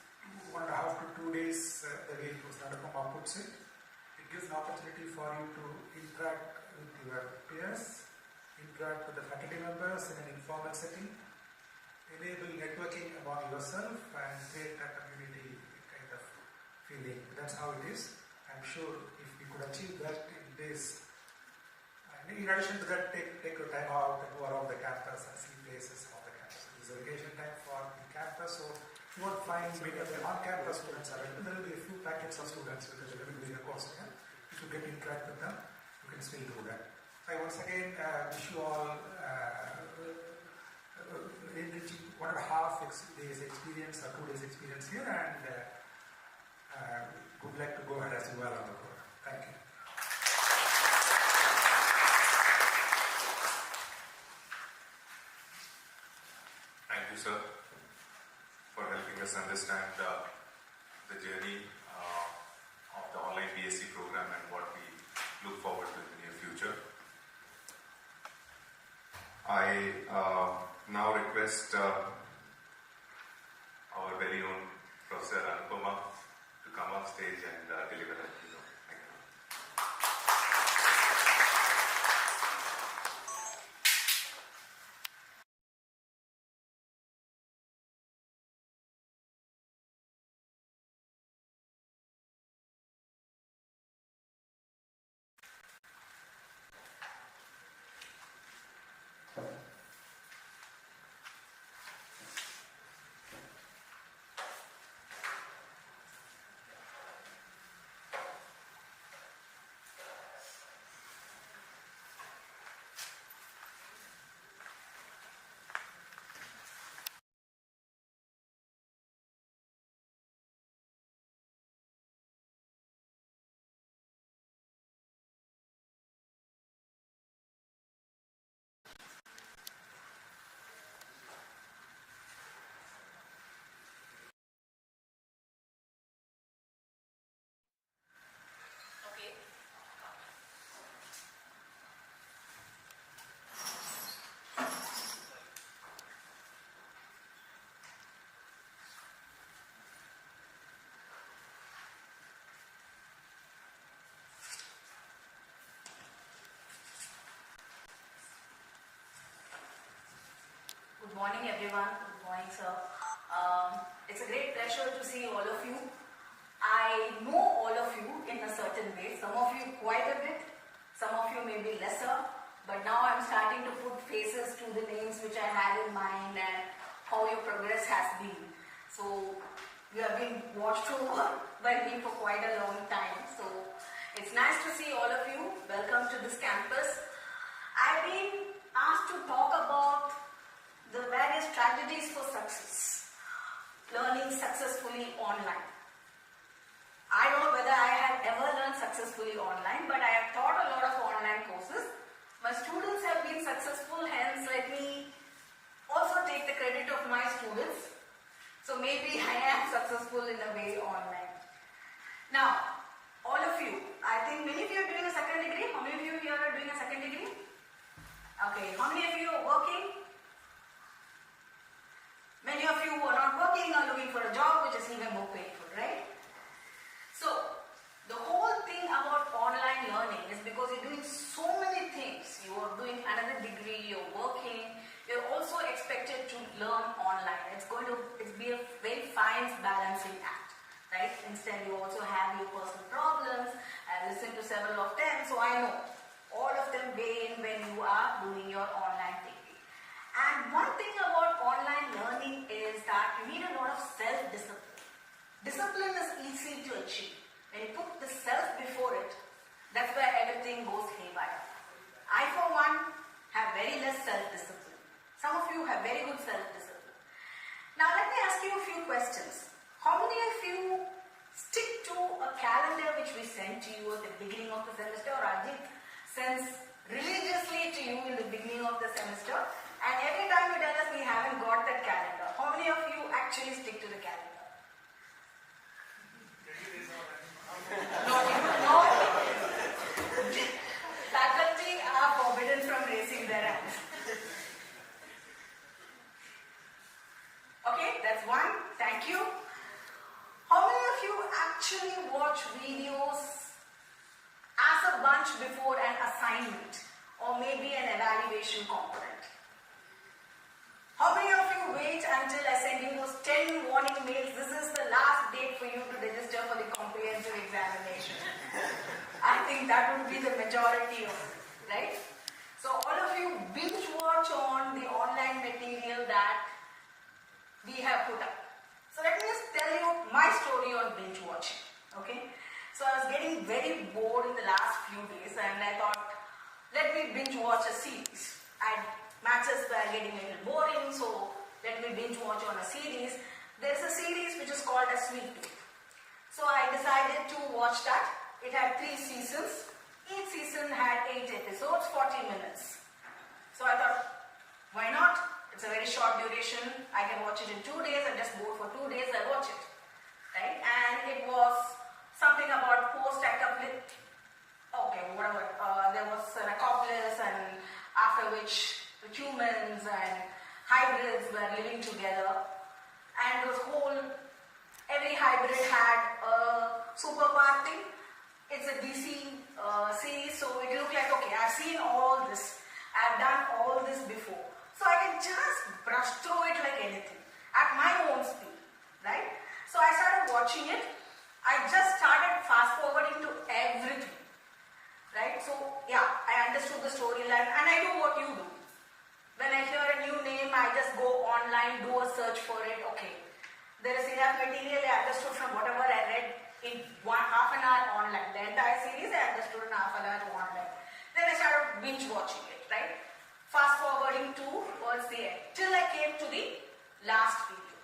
1.5 to 2 days, the way Professor Anupama puts it, it gives an opportunity for you to interact with your peers, interact with the faculty members in an informal setting, enable networking among yourself and create a community kind of feeling. That's how it is. I'm sure if we could achieve that in this, and in addition to that, take your time out and go around the campus and see places on the campus. It is a vacation time for the campus, so you won't find many of the on-campus students available. There will be a few packets of students because they're going to be in the course here. If you get to interact with them, you can still do that. I once again wish you all enriching 1.5 days experience or 2 days experience here, and good luck to go ahead as well on the program. Thank you. Thank you, sir, for helping us understand the journey of the online B.Sc program and what we look forward to in the near future. I now request our very own Professor Anupama to come on stage and deliver a keynote. Thank you. Okay. Good morning, everyone. Good morning, sir. It's a great pleasure to see all of you. I know all of you in a certain way, some of you quite a bit, some of you may be lesser, but now I'm starting to put faces to the names which I had in mind and how your progress has been. So you have been watched over by me for quite a long time. So it's nice to see all of you. Welcome to this campus. I've been asked to talk about the various strategies for success, learning successfully online. I don't know whether I have ever learned successfully online, but I have taught a lot of online courses. My students have been successful, hence let me also take the credit of my students. So maybe I am successful in a way online. Now, all of you, I think many of you are doing a second degree. How many of you here are doing a second degree? Okay, how many of you are working? Many of you who are not working are looking for a job, which is even more painful, right? So, the whole thing about online learning is because you're doing so many things. You are doing another degree, you're working, you're also expected to learn online. It's be a very fine balancing act, right? Instead, you also have your personal problems. I've listened to several of them, so I know all of them weigh in when you are doing your online degree. And one thing about online learning is that you need a lot of self-discipline. Discipline is easy to achieve. When you put the self before it, that's where everything goes haywire. I, for one, have very less self-discipline. Some of you have very good self-discipline. Now, let me ask you a few questions. How many of you stick to a calendar which we send to you at the beginning of the semester, or Ajit sends religiously to you in the beginning of the semester, and every time you tell us we haven't got that calendar? How many of you actually stick to the calendar? No. Faculty are forbidden from raising their hands. Okay, that's one. Thank you. How many of you actually watch videos before an assignment or maybe an evaluation component. How many of you wait until I send you those 10 warning mails? This is the last date for you to register for the comprehensive examination. I think that would be the majority of it, right? So all of you binge watch on the online material that we have put up. So let me just tell you my story on binge watching, okay? So I was getting very bored in the last few days and I thought, let me binge watch a series. Matches were getting a little boring, so let me binge watch on a series. There's a series which is called a Sweet Tooth. So I decided to watch that. It had 3 seasons. Each season had 8 episodes, 40 minutes. So I thought, why not? It's a very short duration. I can watch it in 2 days. I'm just bored for 2 days. I watch it, right? And it was something about post-apocalyptic. Okay, whatever. There was an apocalypse, and after which the humans and hybrids were living together, and every hybrid had a super party. It's a DC series, so it looked like, okay, I've seen all this, I've done all this before, so I can just brush through it like anything at my own speed, right? So I started watching it. I just started fast forwarding to everything, right? So yeah, I understood the storyline, and I do what you do. When I hear a new name, I just go online, do a search for it. Okay, there is enough material I understood from whatever I read in half an hour online. The entire series I understood in half an hour online. Then I started binge watching it, right? Fast forwarding towards the end, till I came to the last video.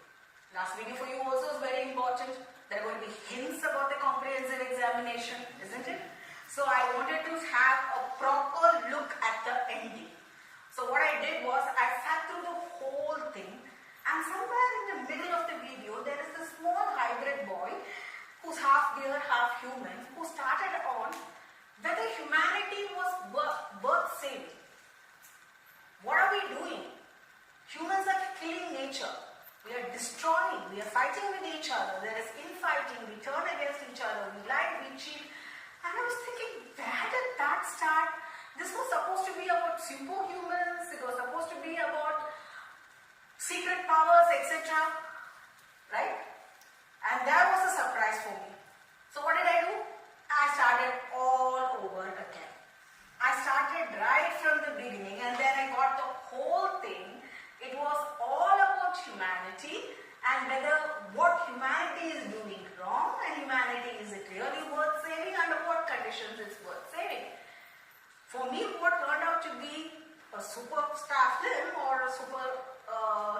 Last video for you also is very important. There are going to be hints about the comprehensive examination, isn't it? So I wanted to have a proper look at the ending. So what I did was, I sat through the whole thing, and somewhere in the middle of the video, there is this small hybrid boy who's half deer, half human, who started on whether humanity was worth saving. What are we doing? Humans are killing nature. We are destroying. We are fighting with each other. There is infighting. We turn against each other. We lie, we cheat. And I was thinking, where did that start? This was supposed to be about superhumans, it was supposed to be about secret powers, etc. Right? And that was a surprise for me. So what did I do? I started all over again. I started right from the beginning, and then I got the whole thing. It was all about humanity and whether what humanity is doing wrong, and humanity, is it really worth saving, under what conditions it's worth saving. For me, what turned out to be a superstar film or a super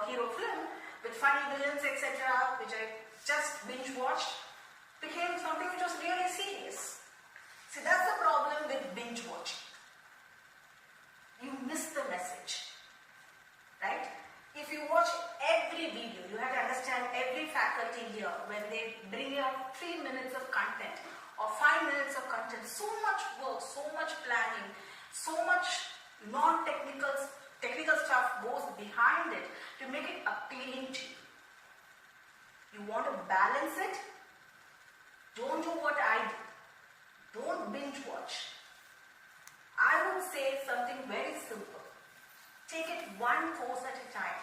hero film with funny villains, etc., which I just binge watched, became something which was really serious. See, that's the problem with binge watching. You miss the message, right? If you watch every video, you have to understand every faculty here, when they bring out 3 minutes of content or 5 minutes of content, so much work, so much planning, so much technical stuff goes behind it to make it appealing to you. You want to balance it? Don't do what I do. Don't binge watch. I would say something very simple. Take it one course at a time.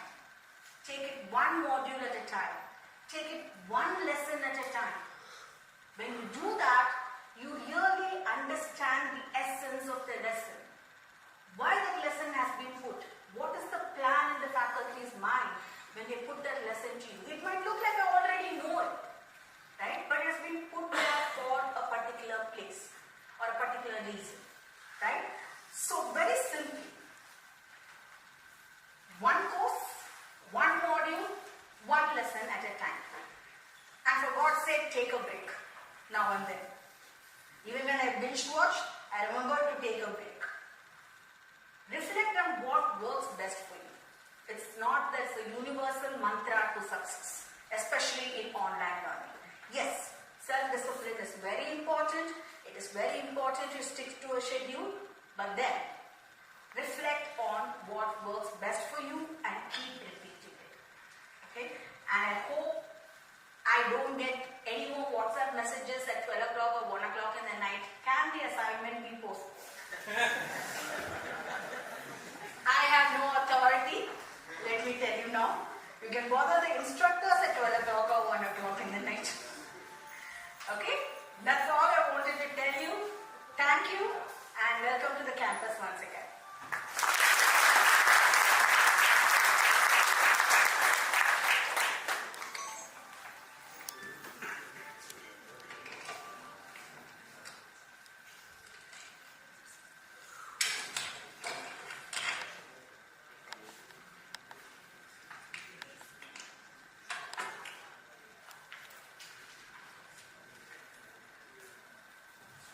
Take it one module at a time. Take it one lesson at a time. When you do that, you really understand the essence of the lesson. Why that lesson has been put. What is the plan in the faculty's mind when they put that lesson to you? It might look like I already know it, right? But it has been put there for a particular place or a particular reason, right? So very simply, one course, one module, one lesson at a time. And for God's sake, take a break now and then. Even when I binge watch, I remember to take a break. Reflect on what works best for you. It's not that it's a universal mantra to success, especially in online learning. Yes, self-discipline is very important. It is very important to stick to a schedule, but then reflect on what works best for you and keep repeating it. Okay? And I hope I don't get any more WhatsApp messages at 12 o'clock or 1 o'clock in the night. Can the assignment be postponed? You can bother the instructors at 12 o'clock or 1 o'clock in the night. Okay? That's all I wanted to tell you. Thank you and welcome to the campus once again.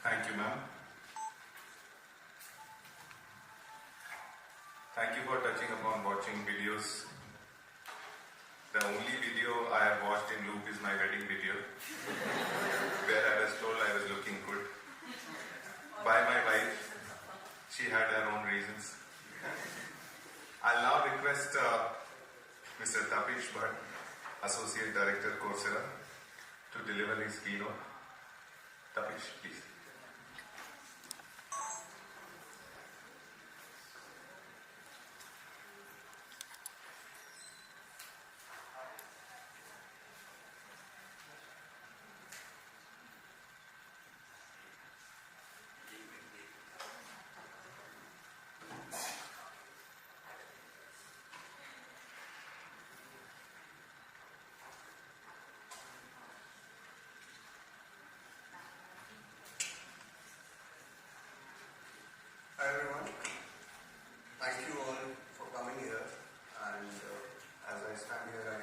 Thank you, ma'am. Thank you for touching upon watching videos. The only video I have watched in loop is my wedding video, where I was told I was looking good by my wife. She had her own reasons. I'll now request Mr. Tapish Bhatt, Associate Director, Coursera, to deliver his keynote. Tapish, please. Hi everyone. Thank you all for coming here. And as I stand here, I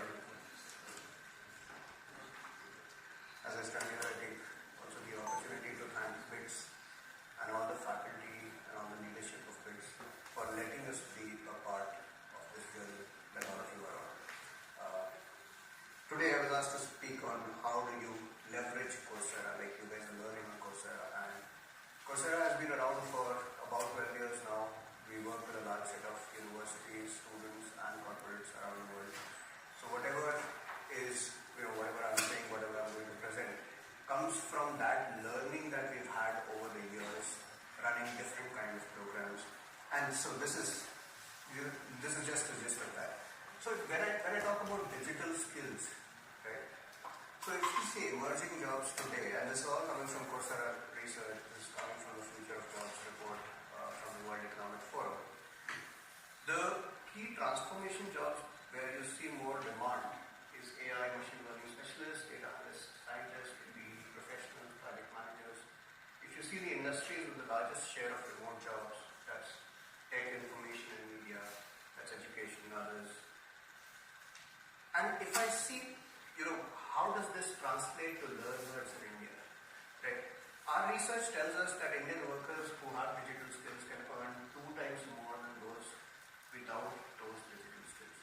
take also the opportunity to thank B.Sc and all the faculty and all the leadership of B.Sc for letting us be a part of this journey that all of you are on. Today I was asked to speak on how do you leverage Coursera, like you guys are learning on Coursera. And Coursera has been around for about 12 years now. We work with a large set of universities, students and corporates around the world. So whatever is, whatever I'm saying, whatever I'm going to present, comes from that learning that we've had over the years, running different kinds of programs. And so this is just a gist of that. So when I talk about digital skills, right? So if you see emerging jobs today, and this is all coming from Coursera research, this is coming from the Future of Jobs report from the World Economic Forum. The key transformation jobs where you see more demand is AI, machine learning specialists, data analysts, scientists, maybe professionals, project managers. If you see the industries with the largest share of remote jobs, that's tech, information and media, that's education and others. And if I see, how does this translate to learners in India? Right? Our research tells us that Indian workers who have digital skills can earn 2 times more than those without those digital skills.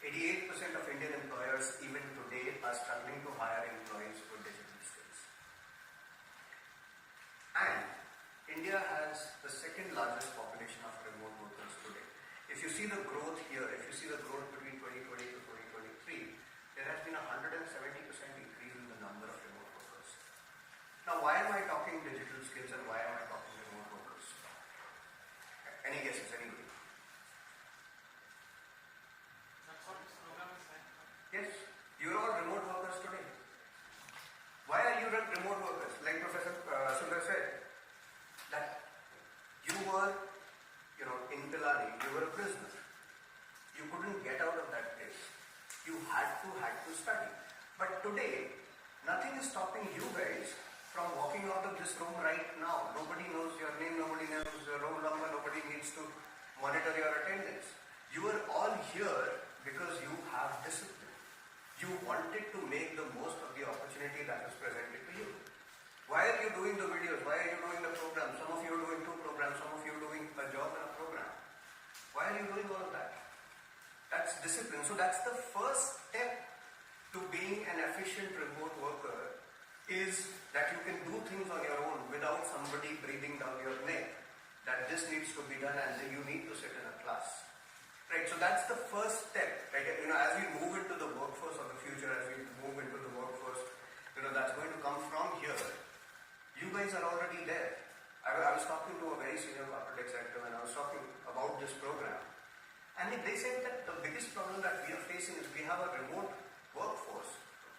88% of Indian employers even today are struggling to hire employees with digital skills. And India has the second largest population of remote workers today. If you see the growth here, if you see the growth between 2020 to 2023, there has been a 170% increase in the number of remote workers. Now, why am I talking digital skills and why am I talking remote workers? Any guesses, anybody? Yes, you're all remote workers today. Why are you remote workers? Like Professor Sundar said, that you were, in Pilani, you were a prisoner. You couldn't get out of that place. You had to study. But today, nothing is stopping you guys from walking out of this room right now. Nobody knows your name, nobody knows your roll number, nobody needs to monitor your attendance. You are all here because you have discipline. You wanted to make the most of the opportunity that is presented to you. Why are you doing the videos? Why are you doing the programs? Some of you are doing 2 programs, some of you are doing a job and a program. Why are you doing all of that? That's discipline. So that's the first step to being an efficient remote worker, is that you can do things on your own without somebody breathing down your neck, that this needs to be done and then you need to sit in a class. Right, so that's the first step. Right? As we move into the workforce of the future, as we move into the workforce, that's going to come from here. You guys are already there. I was talking to a very senior corporate executive and I was talking about this program. And they said that the biggest problem that we are facing is we have a remote workforce,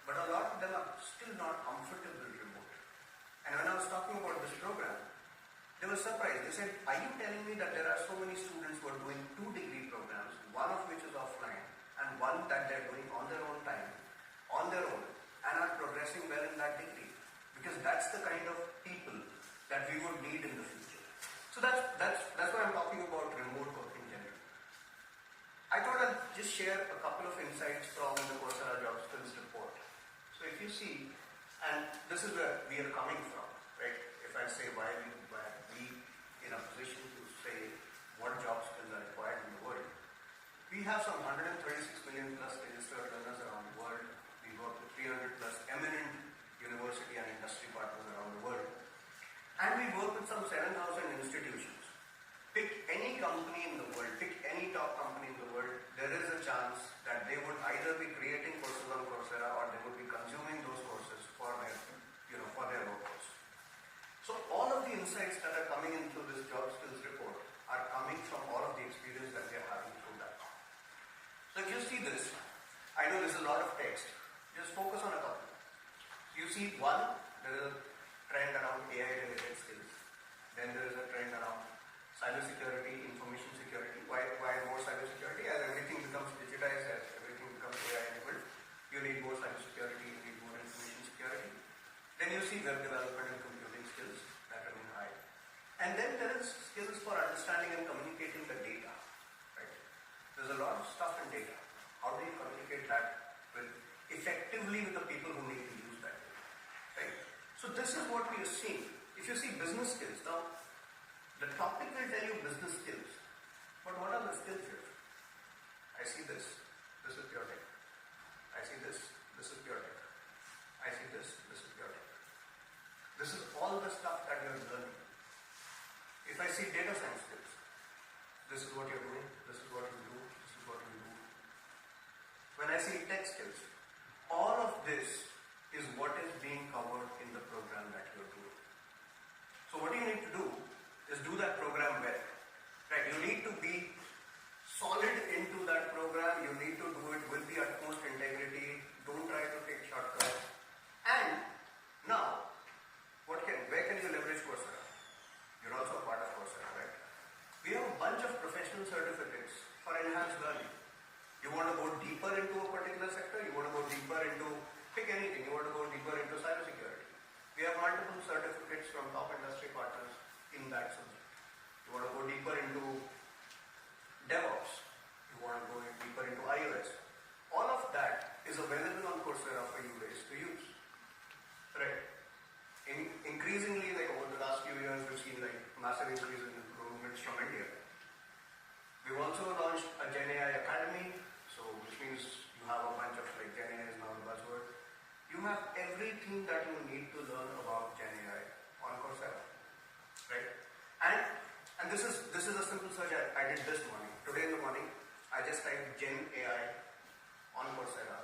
but a lot of them are still not comfortable remote. And when I was talking about this program, they were surprised. They said, are you telling me that there are so many students who are doing 2 degree programs, one of which is offline, and one that they're doing on their own time, on their own, and are progressing well in that degree? Because that's the kind of people that we would need in the future. So that's why I'm talking about remote work in general. I thought I'd just share a couple of insights from the Coursera Job Skills report. So if you see, and this is where we are coming from, right? If I say why we in a position to say what job skills are required in the world, we have some 136 million plus registered learners around the world. We work with 300 plus eminent university and industry partners around the world. And we work with some 7,000 institutions. Pick any company in the world, pick any top company in the world, there is a chance that they would either be creating courses on Coursera or they would be consuming those courses for their workforce. So all of the insights that are coming into this job skills report are coming from all of the experience that we are having through that. So if you see this, I know there's a lot of text, just focus on a couple. You see one, there is a trend around AI related skills. Then there is a trend around cybersecurity, information security. Why more cybersecurity? As everything becomes digitized, as everything becomes AI enabled, you need more cybersecurity, you need more information security. Then you see web development and computing skills that remain high. And then there is skills for understanding and communicating the data. Right? There's a lot of stuff in data. How do you communicate that effectively with the people who need to use that data? Right? So this is what we are seeing. If you see business skills, now the topic will tell you business skills. But what are the skills here? I see this is pure tech. I see this is pure tech. I see this is pure tech. This is all the stuff that you're learning. If I see data science skills, this is what you're doing, this is what you do, this is what you do. When I see tech skills, all of this is what is being covered in the program that you're doing. So what you need to do is do that program well. Right? You need to be solid into that program. You need to do it with the utmost integrity. Don't try to take shortcuts. And now, where can you leverage Coursera? You're also a part of Coursera, right? We have a bunch of professional certificates for enhanced learning. You want to go deeper into a particular sector, you want to go deeper into, pick anything, you want to go deeper into cybersecurity. We have multiple certificates from top industry partners in that subject. You want to go deeper into DevOps, you want to go deeper into iOS. All of that is available on Coursera for you guys to use. Right? Increasingly, like over the last few years, we've seen like massive increase in improvements from India. We've also launched a Gen AI Academy, so which means you have a bunch of like Gen AI is now the buzzword. You have everything that you need to learn about Gen AI on Coursera, right? And this is a simple search I did this morning. Today in the morning, I just typed Gen AI on Coursera,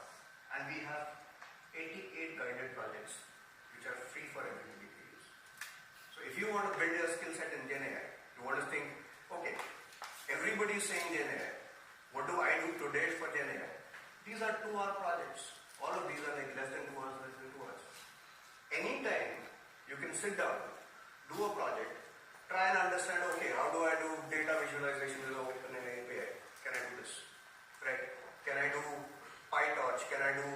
and we have 88 guided projects which are free for everybody to use. So if you want to build your skill set in Gen AI, you want to think, okay, everybody is saying Gen AI. What do I do today for Gen AI? These are 2-hour projects. All of these are like less than 2 hours, less than 2 hours. Anytime you can sit down, do a project, try and understand, okay, how do I do data visualization with OpenAI API? Can I do this? Right? Can I do PyTorch? Can I do,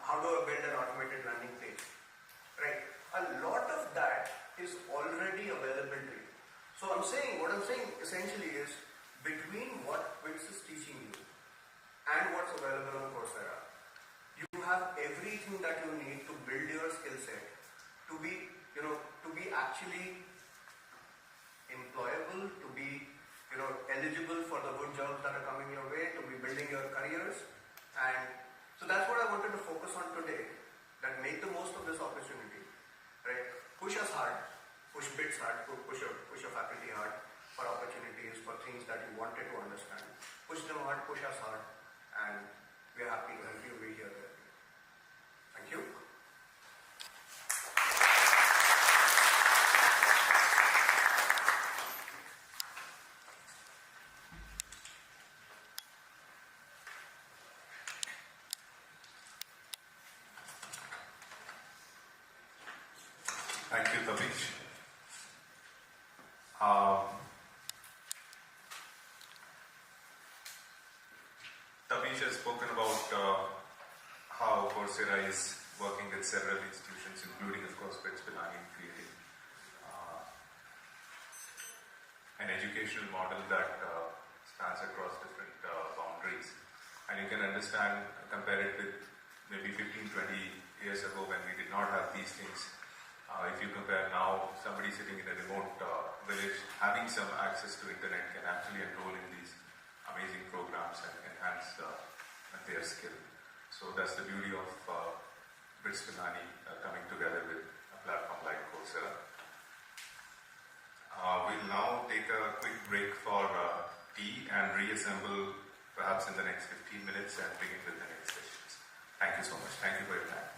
how do I build an automated landing page? Right? A lot of that is already available to you. So what I'm saying essentially is, between what B.Sc is teaching you and what's available on Coursera, you have everything that you need to build your skill set to be actually employable, to be, eligible for the good jobs that are coming your way, to be building your careers. And so that's what I wanted to focus on today, that make the most of this opportunity, right? Push us hard, push B.Sc hard, push your faculty hard for opportunities, for things that you wanted to understand. Push them hard, push us hard, and we're happy to help you be here. Thank you. Tapish has spoken about how Coursera is working with several institutions, including, of course, B.Sc Pilani, in creating an educational model that spans across different boundaries. And you can understand, compare it with maybe 15, 20 years ago when we did not have these things. If you compare now, somebody sitting in a remote village having some access to internet can actually enroll in these amazing programs and enhance their skill. So that's the beauty of B.Sc Pilani coming together with a platform like Coursera. We'll now take a quick break for tea and reassemble perhaps in the next 15 minutes and begin with the next sessions. Thank you so much. Thank you for your time.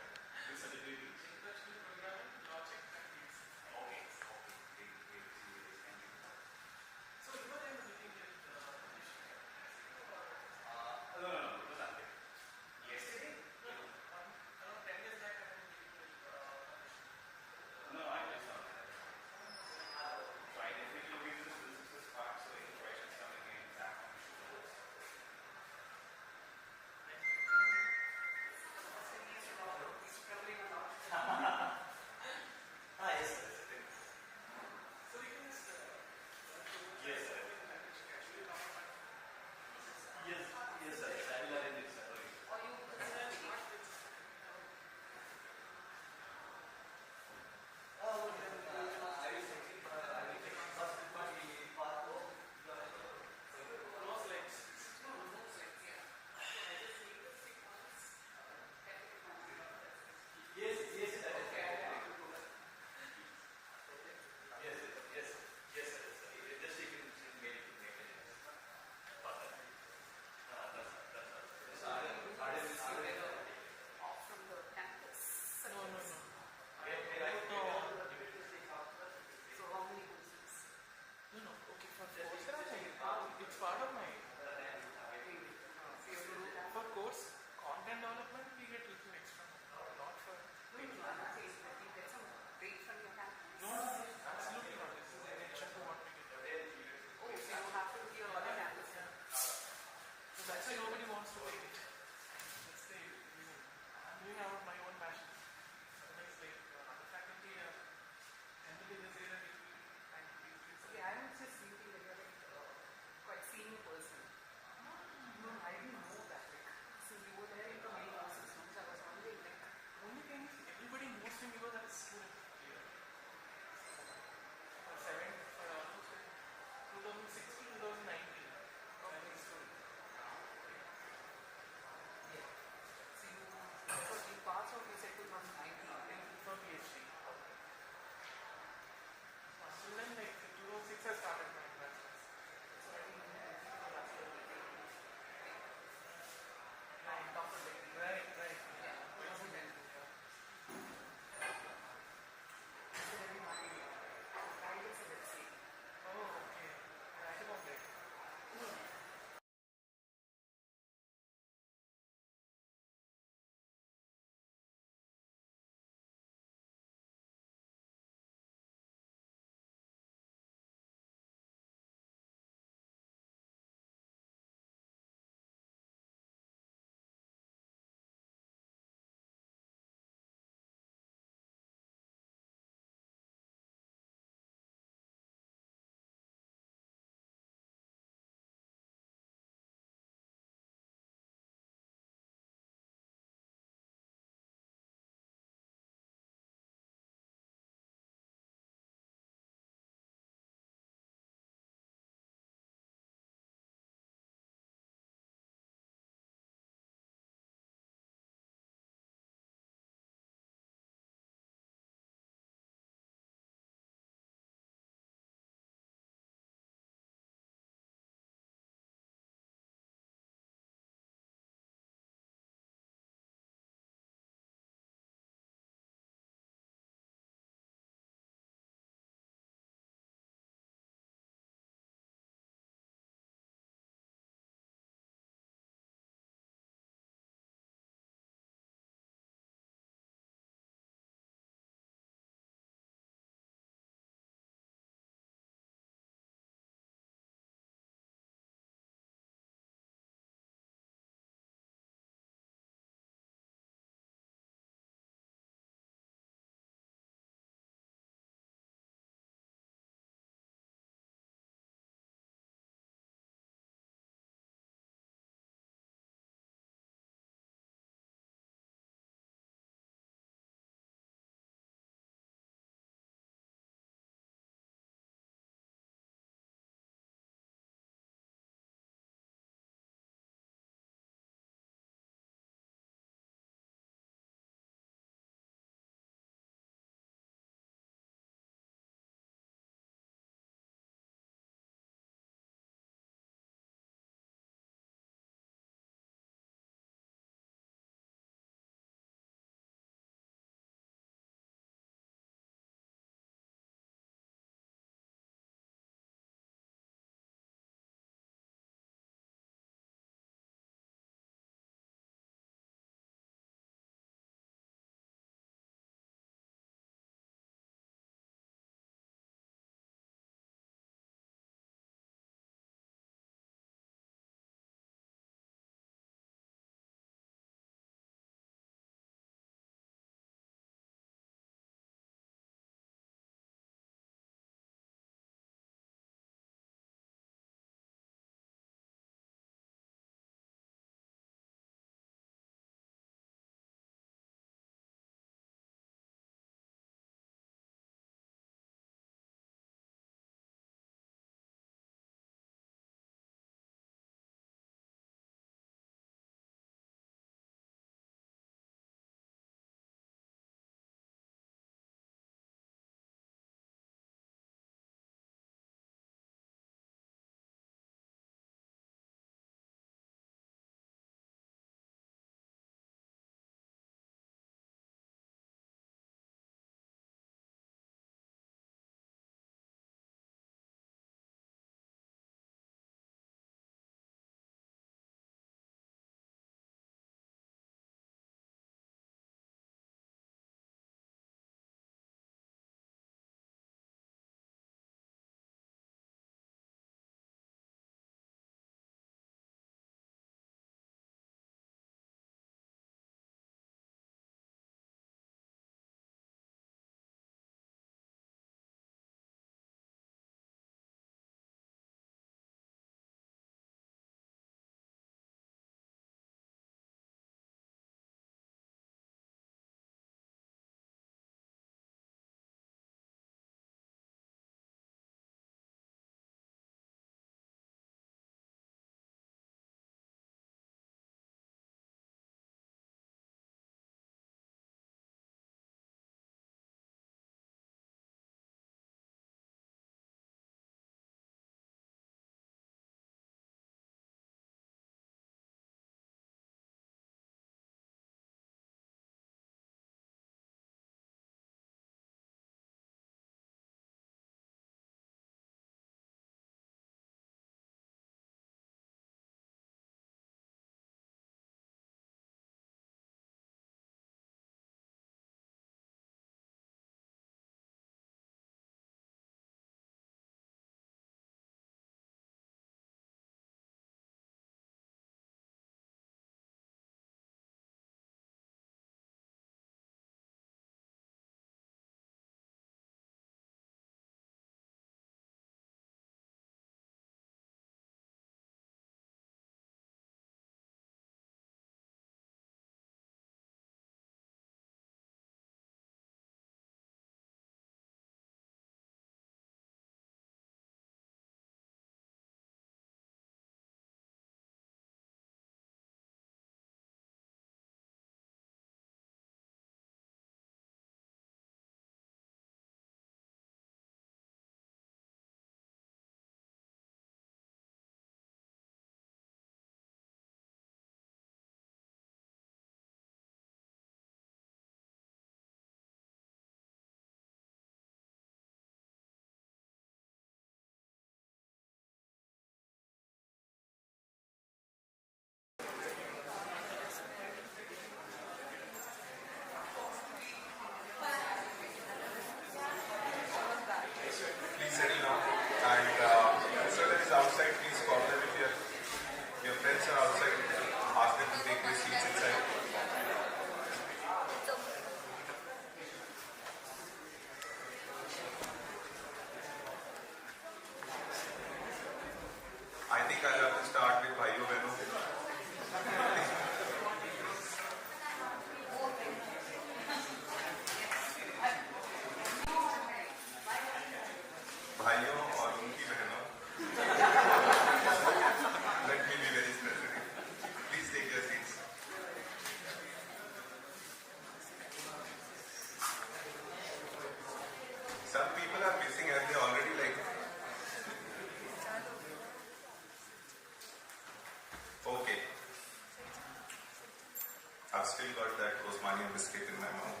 still got that Osmanian biscuit in my mouth.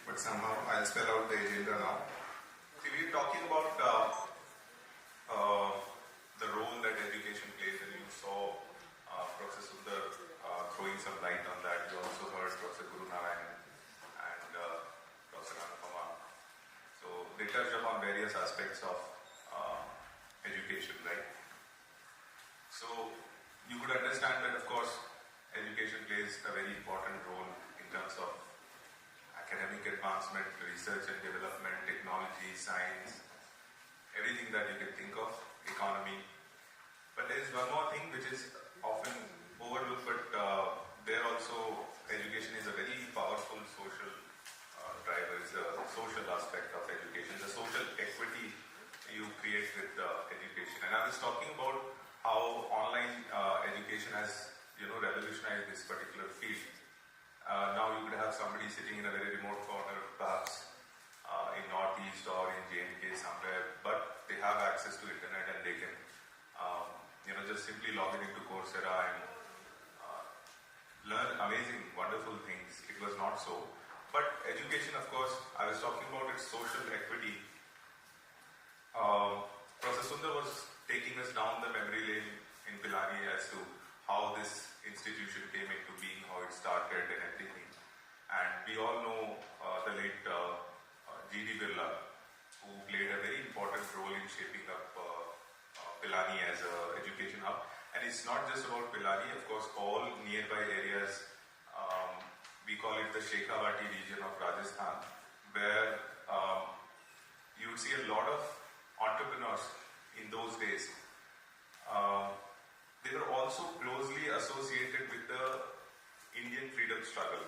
But somehow I'll spell out the agenda now. See, we're talking about the role that education plays, and you saw Professor Sundar throwing some light on that. You also heard Professor Guru Narayan and Professor Anupama. So they touched upon various aspects of education, right? So you could understand that, of course, education plays a very important role in terms of academic advancement, research and development, technology, science, everything that you can think of, economy. But there is one more thing which is often overlooked, but there also education is a very powerful social driver, is the social aspect of education, the social equity you create with education. And I was talking about how online education has revolutionized this particular field. Now you could have somebody sitting in a very remote corner, perhaps in Northeast or in J&K somewhere, but they have access to internet and they can just simply log in into Coursera and learn amazing, wonderful things. It was not so. But education, of course, I was talking about its social equity. Professor Sundar was taking us down the memory lane in Pilani as to how this institution came into being, how it started and everything. And we all know the late G.D. Birla, who played a very important role in shaping up Pilani as an education hub. And it's not just about Pilani, of course, all nearby areas. We call it the Shekhawati region of Rajasthan, where you would see a lot of entrepreneurs in those days. They were also closely associated with the Indian freedom struggle.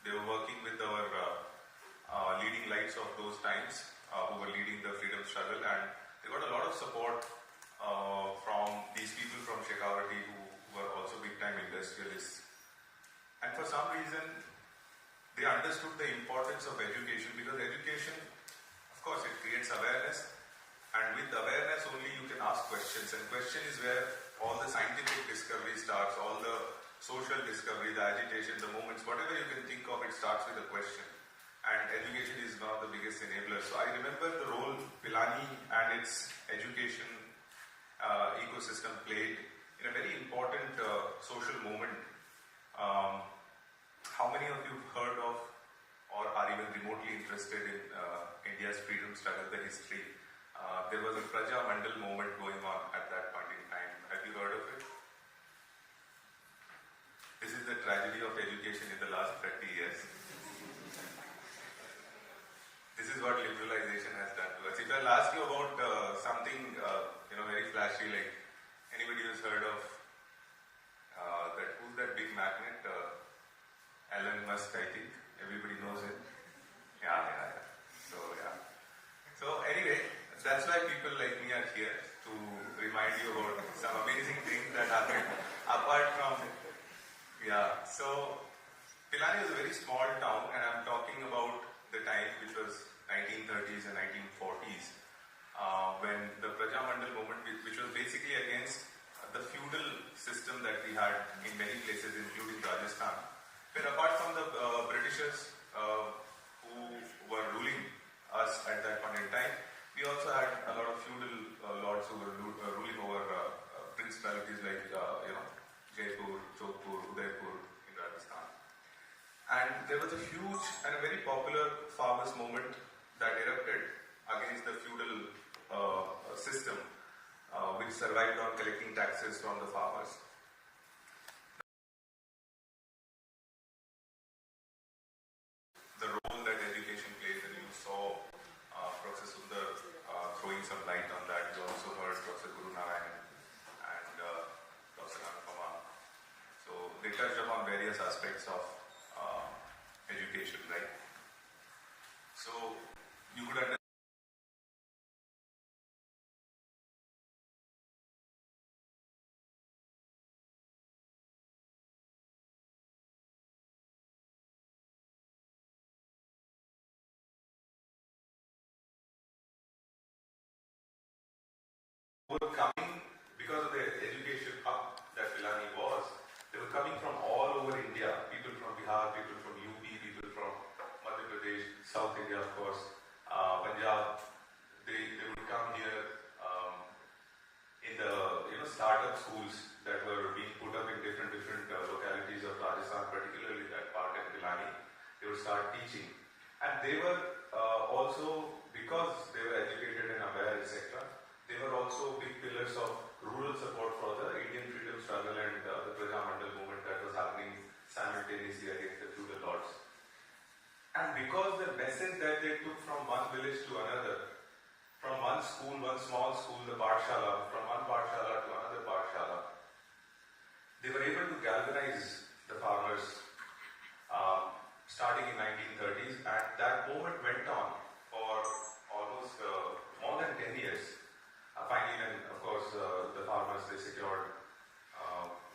They were working with our leading lights of those times who were leading the freedom struggle, and they got a lot of support from these people from Shekhawati who were also big time industrialists. And for some reason, they understood the importance of education, because education, of course, it creates awareness, and with awareness only you can ask questions, and question is where all the scientific discovery starts, all the social discovery, the agitation, the movements, whatever you can think of, it starts with a question. And education is one of the biggest enablers. So I remember the role Pilani and its education ecosystem played in a very important social movement. How many of you have heard of or are even remotely interested in India's freedom struggle, the history? There was a Praja Mandal movement going on at that point in time. Have you heard of it? This is the tragedy of education in the last 30 years. This is what liberalization has done to us. If I'll ask you about something very flashy, like anybody who's heard of who's that big magnet? Elon Musk, I think. Everybody knows it. Yeah. So anyway, that's why people like me are here, to remind you about some amazing things that happened apart from, So Pilani was a very small town, and I'm talking about the time which was 1930s and 1940s, when the Praja Mandal movement, which was basically against the feudal system that we had in many places, including Rajasthan, where apart from the Britishers who were ruling us at that point in time, we also had a lot of feudal lords who were ruling over principalities like Jaipur, Jodhpur, Udaipur in Rajasthan. And there was a huge and a very popular farmers' movement that erupted against the feudal system, which survived on collecting taxes from the farmers. The role that education plays, and you saw Professor Sundar throwing some light on that. You also heard Professor Guru Narayan and Professor Anupama. So they touched upon various aspects of education, right? So you could understand were coming because of the education hub that Pilani was. They were coming from all over India. People Bihar, people from UP, people from Madhya Pradesh, South India, of course, Punjab. They would come here in the startup schools that were being put up in different localities of Rajasthan, particularly that part in Pilani. They would start teaching, and they were also, because they were educated and aware, etc. They were also big pillars of rural support for the Indian freedom struggle and the Prajamandal movement that was happening simultaneously against the feudal lords. And because the message that they took from one village to another, from one school, one small school, the Pathshala, from one Pathshala to another Pathshala, they were able to galvanize the farmers starting in 1930s, and that movement went on for almost more than 10 years. Finally, then, of course, the farmers, they secured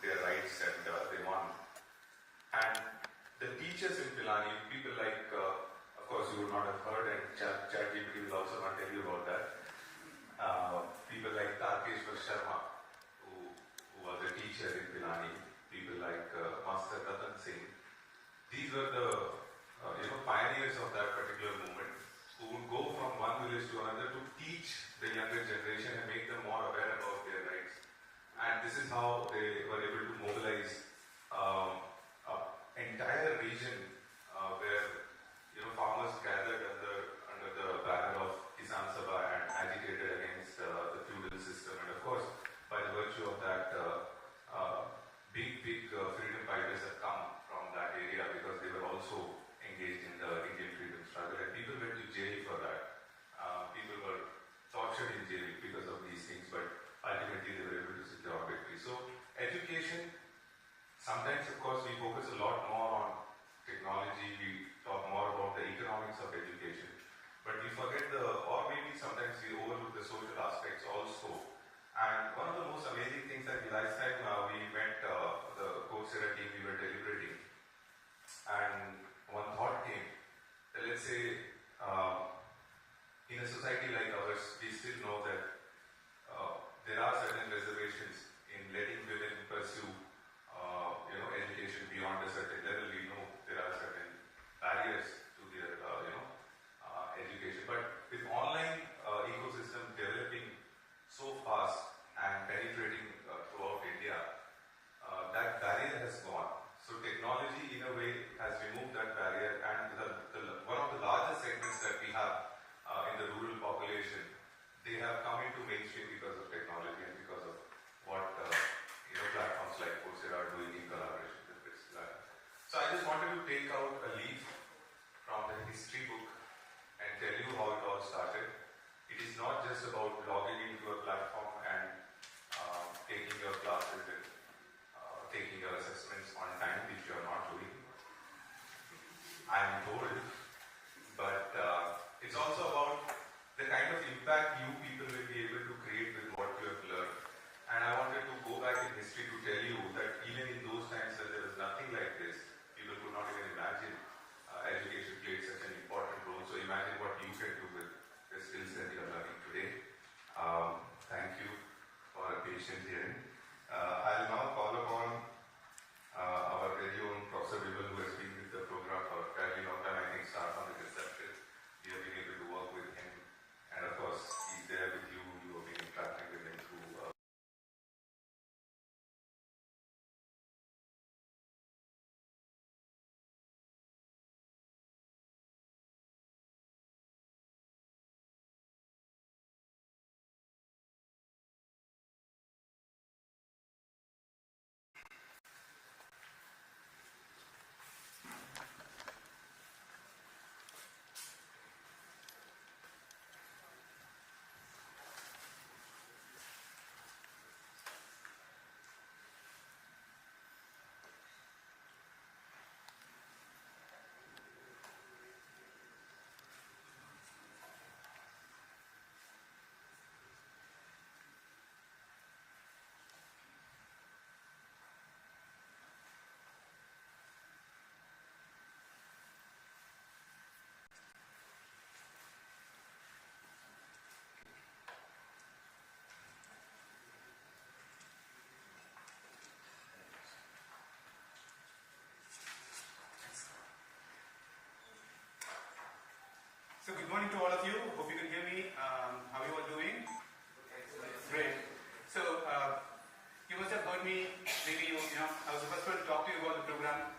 their rights and they won. And the teachers in Pilani, people like, of course, you would not have heard, and ChatGPT will also not tell you about that. People like Tarkeshwar Sharma, who was a teacher in Pilani, people like Master Ratan Singh. These were the pioneers of that particular movement, who would go from one village to another to teach the younger generation and make them more aware about their rights. And this is how they were able to mobilize an entire region where farmers gathered under the banner of Kisan Sabha and agitated against the feudal system. And of course, by the virtue of that, big freedom fighters have come from that area, because they were also engaged in the Indian freedom struggle, and people went to jail for that. People were tortured in jail because of these things, but ultimately they were able to secure victory. So education, sometimes of course we focus a lot more on technology, we talk more about the economics of education, but we forget or maybe sometimes we overlook the social aspects also. And one of the most amazing things that last time we met the Coursera team, we were deliberating, and one thought came that, let's say, in a society like ours, we still know that there are certain reservations in letting women pursue education beyond a certain level. We know there are certain barriers to their education, but with online ecosystem developing so fast and penetrating throughout India, that barrier has gone. So technology in a way has removed that barrier, and one of the largest segments that we have in the rural population, they have come into mainstream because of technology and because of what platforms like Coursera are doing in collaboration with B.Sc. So I just wanted to take out a leaf from the history book and tell you how it all started. It is not just about logging into a platform and taking your classes and taking your assessments on time, which you are not doing, I am told, but it's also about the kind of impact you people will be able to create with what you have learned. And I wanted to go back in history to tell you that even in those times when there was nothing like this, people could not even imagine education played such an important role. So imagine what you can do with the skills that you are learning today. Thank you for a patient hearing. I'll now call upon our very own Professor Vimal, who has been with the program for a fairly long time, I think, start from the conception. We have been able to work with him, and of course, he's there with you. You have been interacting with him through morning to all of you. Hope you can hear me. How are you all doing? Great. So, you must have heard me, maybe, I was the first one to talk to you about the program,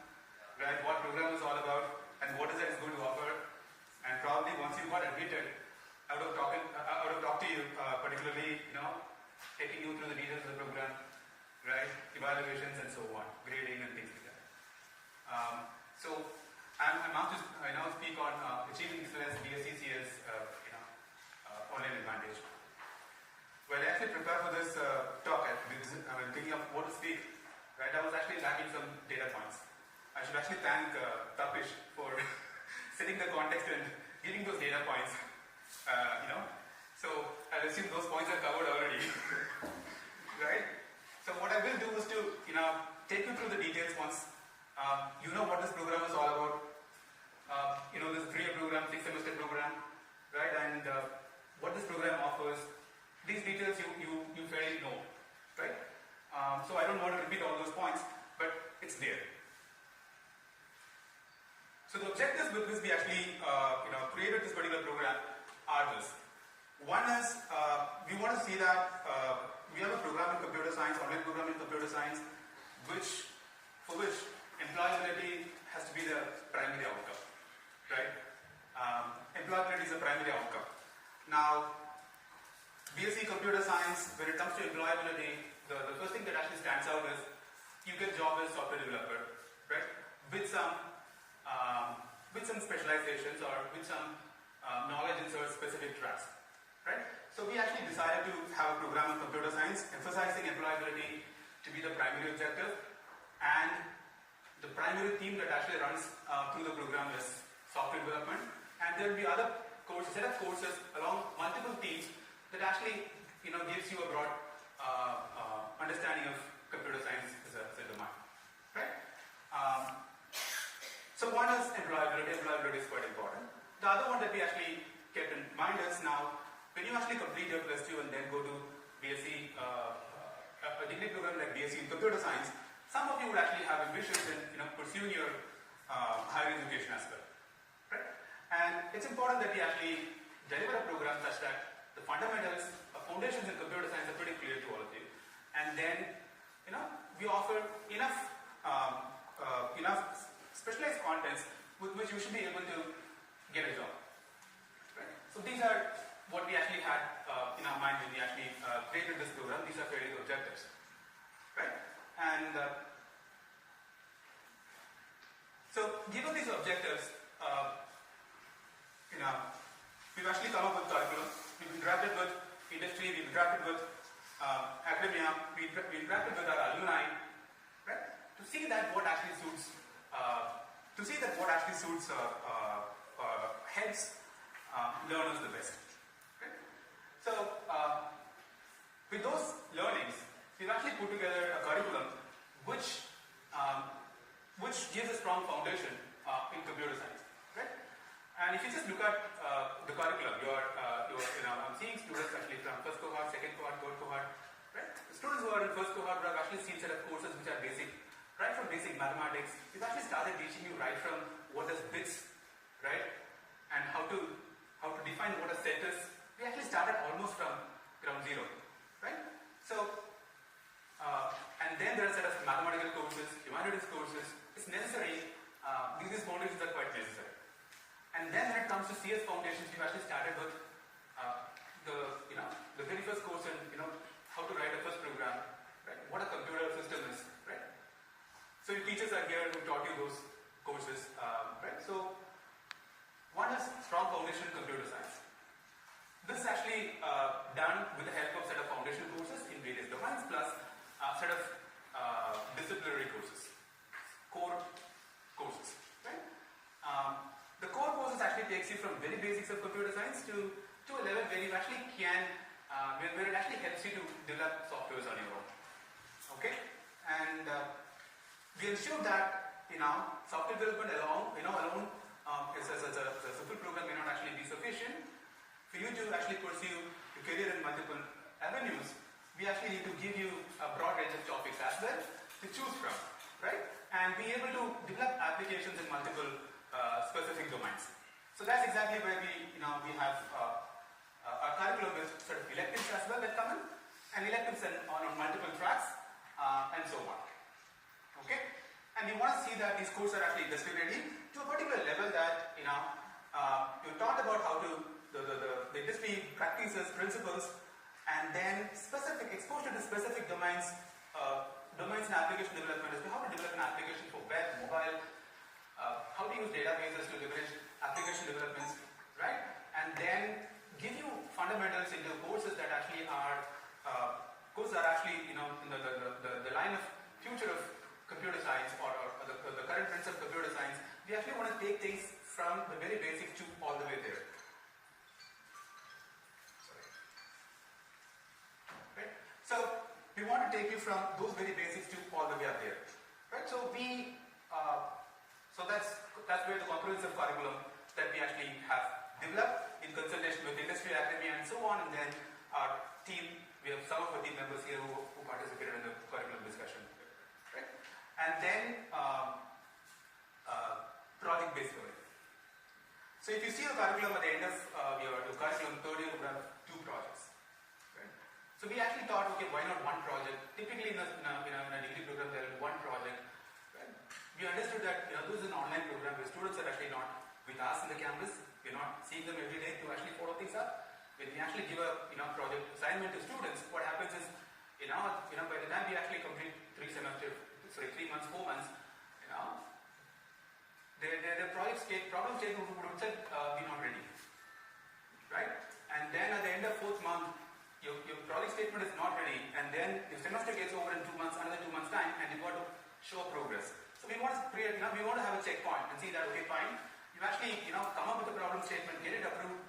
right? What program is all about, and what is that it's going to offer. And probably once you got admitted, I would have talked to you, particularly, taking you through the details of the program, right? Evaluations and so on, grading and things like that. So, I'm asked to now speak on achieving excellence B.Sc online advantage. Well, I actually prepared for this talk. I was thinking of what to speak. Right, I was actually lacking some data points. I should actually thank Tapish for setting the context and giving those data points. So I'll assume those points are covered already. Right? So what I will do is to take you through the details once you know what this program is all about. This 3-year program, 6-semester program, right? And what this program offers. These details you fairly know, right? So I don't want to repeat all those points, but it's there. So the objectives with which we actually created this particular program are this. One is we want to see that we have a program in computer science, online program in computer science, for which employability has to be the primary outcome, right? Employability is the primary outcome. Now, B.Sc Computer Science, when it comes to employability, the first thing that actually stands out is you get job as software developer, right? With some specializations or with some knowledge in certain specific tracks, right? So we actually decided to have a program in computer science emphasizing employability to be the primary objective, and the primary theme that actually runs through the program is software development, and there will be other set of courses along multiple themes that actually gives you a broad understanding of computer science as a domain, right? So one is employability. Employability is quite important. The other one that we actually kept in mind is now when you actually complete your +2 and then go to B.Sc, a degree program like B.Sc in computer science, some of you would actually have ambitions in pursuing your higher education as well, right? And it's important that we actually deliver a program such that the fundamentals, foundations in computer science are pretty clear to all of you. And then, we offer enough specialized contents with which you should be able to get a job. Right? So these are what we actually had in our mind when we actually created this program. These are fairly objectives. Right? And so given these objectives, we've actually come up with curriculum. We've interacted with industry, we've interacted with academia, we've interacted with our alumni, right? To see that what actually suits, helps learners the best. Right? So with those learnings, we've actually put together a curriculum which gives a strong foundation in computer science. Right? And if you just look at the curriculum, I'm seeing students actually from first cohort, second cohort, third cohort, right? The students who are in first cohort have actually seen set of courses which are basic, right from basic mathematics. We've actually started teaching you right from what is bits, right? And how to define what a set is. We actually started almost from ground zero, right? So, and then there are a set of mathematical courses, humanities courses. It's necessary. These foundations are quite necessary. And then when it comes to CS foundations, we've actually started with the very first course in how to write a first program, right? What a computer system is, right? So your teachers are here who taught you those courses, right? So one is strong foundation in computer science. This is actually done with the help of set of foundation courses in various domains plus a set of disciplinary courses, core courses, right? The core courses actually takes you from very basics of computer science to a level where you actually can, where it actually helps you to develop softwares on your own. Okay? And we ensure that, software development alone as a simple program may not actually be sufficient. For you to actually pursue your career in multiple avenues, we actually need to give you a broad range of topics as well to choose from, right? And be able to develop applications in multiple specific domains. So that's exactly where we have our curriculum with sort of electives as well that come in, and electives on multiple tracks, and so on. Okay, and we want to see that these courses are actually industry ready to a particular level that you talked about how to the industry practices, principles, and then specific exposure to specific domains, domains in application development as to how to develop an application for web, mobile, how to use databases to leverage application developments, right? And then give you fundamentals into courses that actually are in the line of future of computer science or the current trends of computer science. We actually want to take things from the very basics to all the way there. Right? So we want to take you from those very basics to all the way up there. Right? So that's where the comprehensive curriculum that we actually have developed in consultation with industry, academia, and so on, and then our team. We have some of the team members here who participated in the curriculum discussion. Right? And then project-based learning. So if you see the curriculum at the end of your curriculum, third year, you have 2 projects. Right? So we actually thought, okay, why not one project? Typically in a degree program, there is one project. Right? We understood that this is an online program where students are actually not with us in the campus. We're not seeing them every day to actually follow things up. When we actually give a project assignment to students, what happens is, by the time we actually complete 3 months, 4 months, their problem statement would have said, we're not ready, right? And then at the end of 4th month, your project statement is not ready, and then your semester gets over in 2 months, another 2 months time, and you've got to show progress. So we want to create, we want to have a checkpoint and see that, okay, fine, you actually, come up with a problem statement, get it approved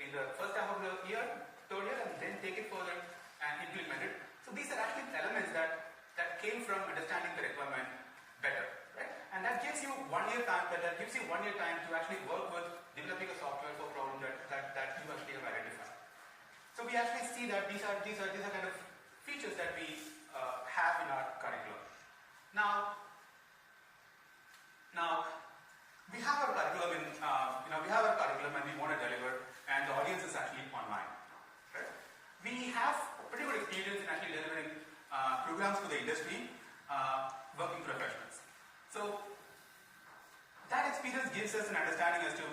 in the first half of the year, third year, and then take it further and implement it. So these are actually elements that came from understanding the requirement better, right? And that gives you 1 year time. That gives you 1 year time to actually work with developing a software for problems that you actually have identified. So we actually see that these are kind of features that we have in our curriculum. Now we have our curriculum and we want to deliver, and the audience is actually online. Right? We have pretty good experience in actually delivering programs to the industry, working professionals. So that experience gives us an understanding as to,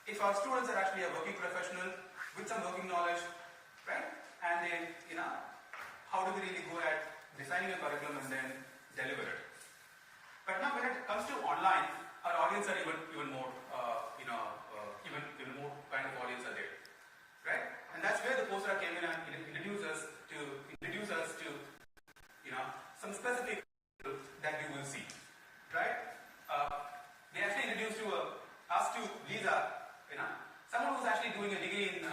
if our students are actually a working professional with some working knowledge, right? And then, how do we really go at designing a curriculum and then deliver it? But now when it comes to online, our audience are even more, even more kind of audience are there, right? And that's where the postdoc came in and introduced us to, some specific that we will see, right? They actually introduced us to Lisa, someone who's actually doing a degree in,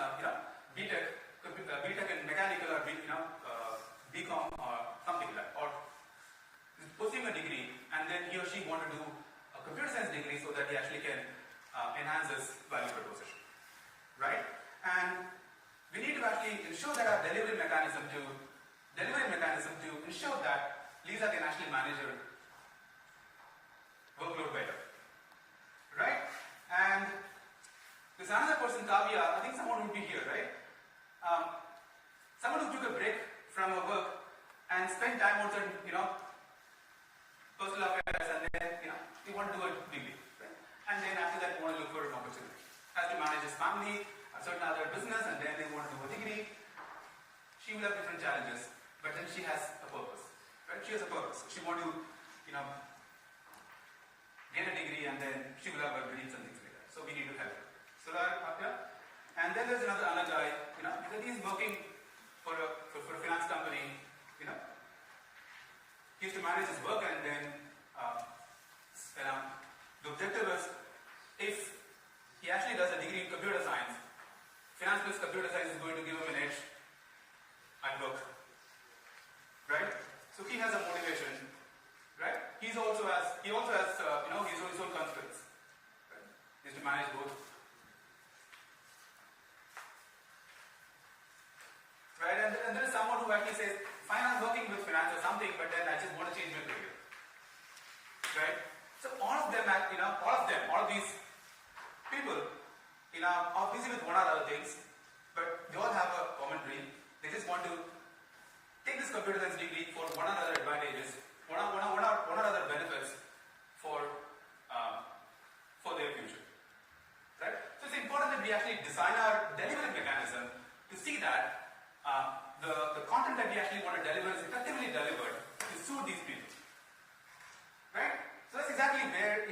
B.Tech in mechanical or B.Com or something like that, or pursuing a degree, and then he or she want to do a computer science degree so that he actually can enhance his value proposition, right? And we need to actually ensure that our delivery mechanism to ensure that Lisa can actually manage her workload better, right? And there's another person, Kavya, I think someone would be here, right? Someone who took a break from her work and spent time on certain, personal affairs, and then, you want to do a degree, right? And then after that, you want to look for an opportunity. Has to manage his family, a certain other business, and then they want to do a degree. She will have different challenges, but then she has a purpose, right? She has a purpose. She wants to, get a degree, and then she will have her dreams and things like that. So we need to help her. So and then there's another guy, that he's working for a finance company, he has to manage his work, and then the objective is, if he actually does a degree in computer science, finance plus computer science is going to give him an edge at work, right? So he has a motivation, right? He also has his own constraints, right? He has to manage both. Right, and there is someone who actually says, fine, I'm working with finance or something, but then I just want to change my career. Right? So all of these are busy with one or other things, but they all have a common dream. They just want to take this computer science degree for one or other advantages, one or other benefits for their future. Right? So it's important that we actually design our delivery mechanism to see that the content that we actually want to deliver is effectively delivered to suit these people. Right? So that's exactly where,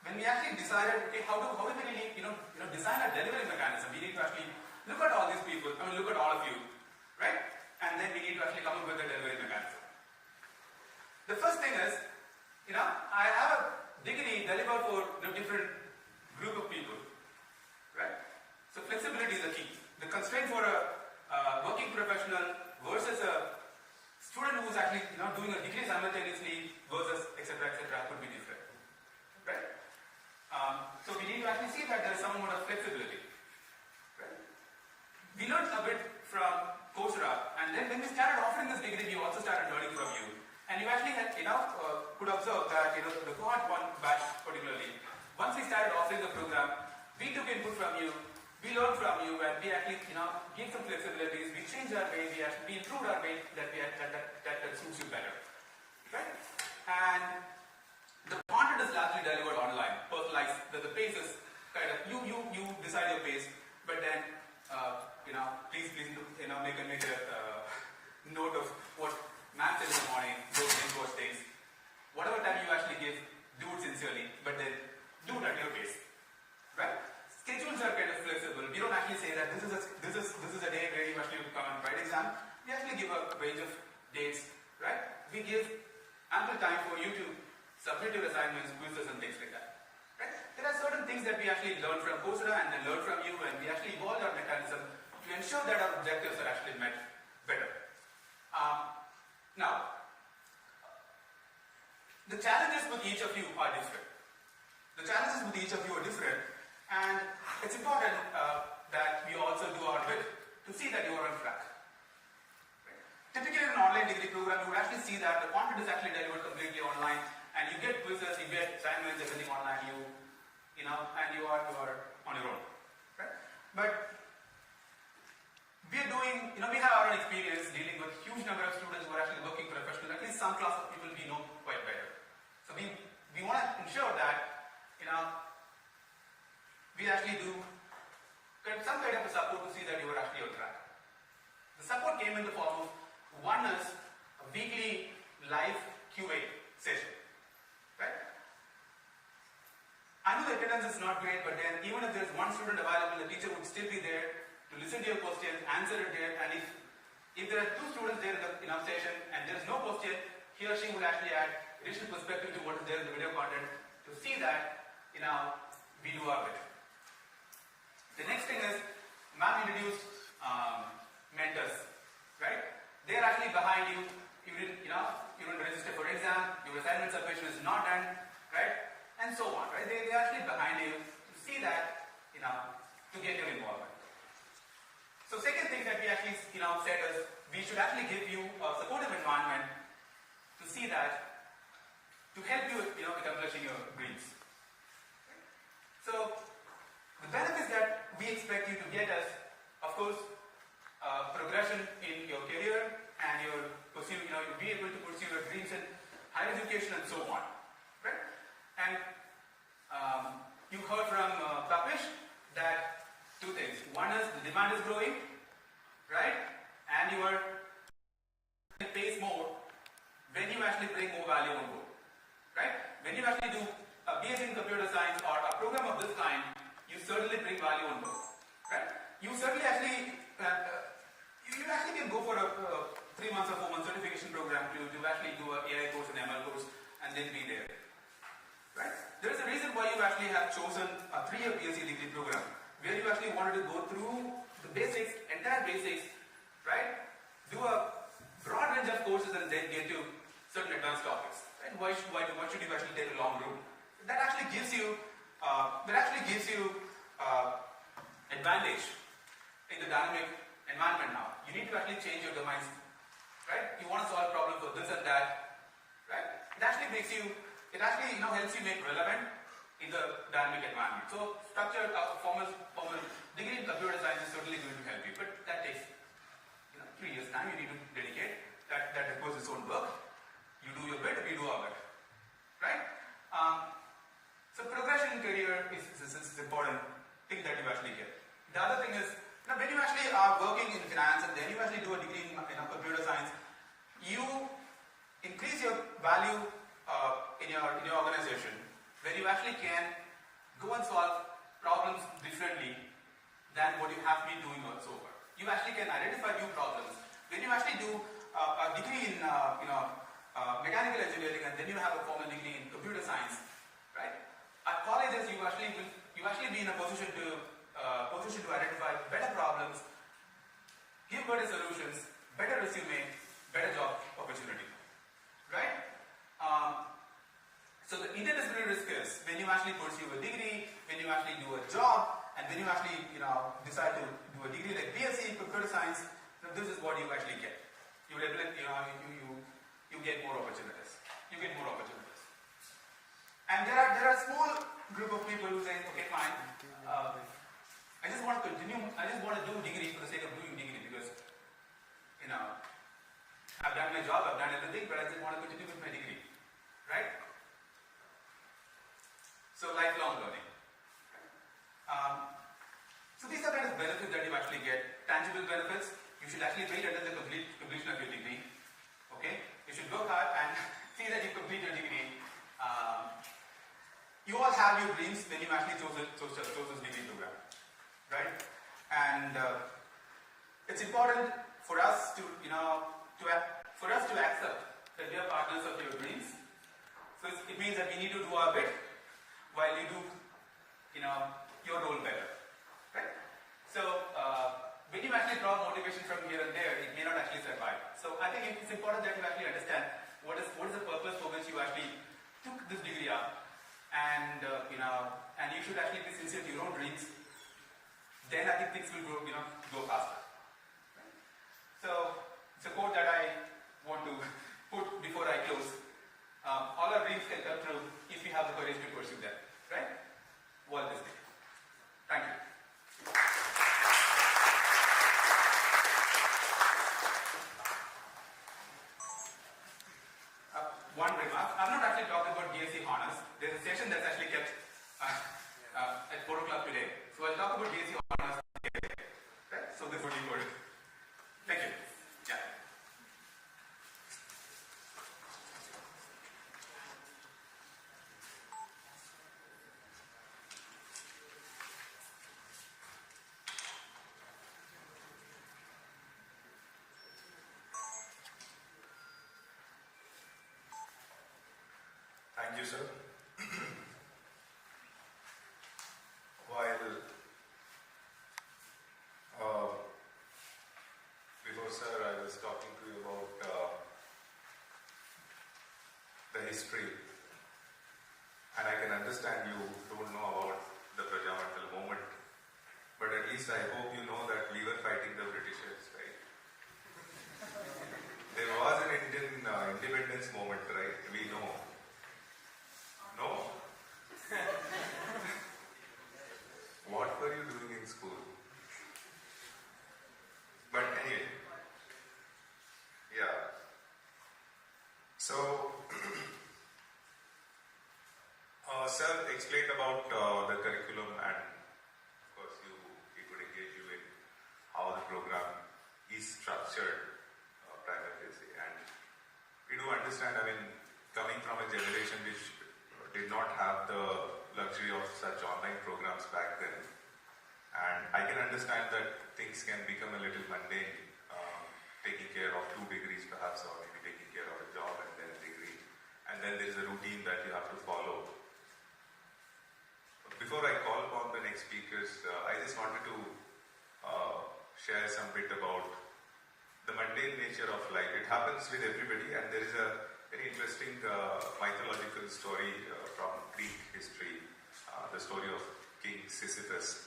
when we actually decided, okay, how do we really, design our delivery mechanism, we need to actually look at all these people, look at all of you, right? And then we need to actually come up with a delivery mechanism. The first thing is, I have a degree delivered for different group of people, right? So flexibility is the key. The constraint for a working professional versus a student who's actually doing a degree simultaneously versus etc. could be different, right? So we need to actually see that there is some amount of flexibility, right? We learned a bit from Coursera, and then when we started offering this degree, we also started learning from you. And you actually had, could observe that, the cohort 1 batch particularly, once we started offering the program, we took input from you, we learned from you, and we actually, gave some flexibilities, we changed our way, we improved our way that suits you better, right? And the content is largely delivered online, personalized, the pace is kind of, you decide your pace, but then, please, make a note of what Matt said in the morning, those reinforced things. Whatever time you actually give, do it sincerely, but then do it at your pace, right? Schedules are kind of flexible. We don't actually say that this is a day where you actually come and write exam. We actually give a range of dates, right? We give ample time for you to submit your assignments, quizzes, and things like that, right? There are certain things that we actually learn from Coursera and then learn from you, and we actually evolve our mechanism to ensure that our objectives are actually met better. Now, the challenges with each of you are different. And it's important that we also do our bit to see that you are on track. Right? Typically in an online degree program, you would actually see that the content is actually delivered completely online, and you get quizzes, you get assignments, everything online, and you are on your own. Right? But we are doing, we have our own experience dealing with huge number of students who are actually working professionally, at least some class of people we know quite better. So we want to ensure that, we actually do some kind of a support to see that you are actually on track. The support came in the form of, one is a weekly live QA session, right? I know the attendance is not great, but then even if there's one student available, the teacher would still be there to listen to your question, answer it there, and if there are two students there in the session and there is no question, he or she will actually add additional perspective to what is there in the video content to see that, we do our bit. The next thing is, ma'am introduced mentors, right? They are actually behind you. You didn't register for exam, your assignment submission is not done, right? And so on, right? They are actually behind you to see that, to get your involvement. So second thing that we actually, said is, we should actually give you a supportive environment to see that, to help you, with accomplishing your dreams. So the benefits that we expect you to get is, of course, progression in your career and your pursue, you'll be able to pursue your dreams in higher education and so on, right? And you heard from Tapish that two things. One is the demand is growing, right? And you are pays more when you actually bring more value on board, right? When you actually do a B.Sc in computer science or a program of this kind, you certainly bring value on board, right? You certainly actually, you actually can go for a 3 months or 4 months certification program to actually do an AI course and ML course and then be there, right? There is a reason why you actually have chosen a 3-year B.Sc degree program, where you actually wanted to go through the basics, entire basics, right? Do a broad range of courses and then get to certain advanced topics, right? Why should you actually take a long route? That actually gives you advantage in the dynamic environment now. You need to actually change your domains, right? You want to solve problems for this and that, right? It actually helps you make relevant in the dynamic environment. So structured formal degree in computer science is certainly going to help you, but that takes 3 years time. You need to dedicate. That requires its own work. You do your bit, we do our bit, right? So progression in career is an important thing that you actually get. The other thing is, when you actually are working in finance and then you actually do a degree in computer science, you increase your value in your organization, where you actually can go and solve problems differently than what you have been doing so far. You actually can identify new problems. When you actually do a degree in mechanical engineering and then you have a formal degree in computer science, right? At colleges, you actually be in a position to identify better problems, give better solutions, better resume, better job opportunity, right? So the interdisciplinary skills, when you actually pursue a degree, when you actually do a job, and when you actually decide to do a degree like B.Sc in computer science, this is what you actually get. You get more opportunities. You get more opportunities. And there are a small group of people who say, okay, fine, I just want to continue. I just want to do degree for the sake of doing degree because I've done my job, I've done everything, but I just want to continue with my degree, right? So lifelong learning. So these are kind of benefits that you actually get. Tangible benefits. You should actually wait until the completion of your degree. Okay? You should work hard and see that you complete your degree. You all have your dreams when you actually chose this degree program, right? And it's important for us to accept that we are partners of your dreams. So it means that we need to do our bit while you do, your role better, right? So when you actually draw motivation from here and there, it may not actually survive. So I think it's important that you actually understand what is the purpose for which you actually took this degree up, and and you should actually be sincere to your own dreams. Then I think things will go faster. Right? So it's a quote that I want to put before I close. All our dreams can come true if we have the courage to pursue them. Right? Walt Disney. Thank you. One remark. I'm not actually talking about B.Sc honors. There's a session that's actually kept at 4 o'clock today. So I'll talk about B.Sc honors today. Right? So this would be good. Thank you. Yeah. Thank you, sir. While before, sir, I was talking to you about the history, and I can understand you don't know about the Prajamental movement, but at least I hope you know that we were fighting the Britishers, right? There was an Indian independence movement, right? We know. No? What were you doing in school? But anyway, yeah. So, sir explained about the curriculum, and of course he could engage you in how the program is structured primarily. And we do understand, coming from a generation which did not have the luxury of such online programs back then. And I can understand that things can become a little mundane, taking care of 2 degrees perhaps, or maybe taking care of a job and then a degree. And then there is a routine that you have to follow. But before I call upon the next speakers, I just wanted to share some bit about the mundane nature of life. It happens with everybody, and there is a very interesting mythological story from Greek history, the story of King Sisyphus.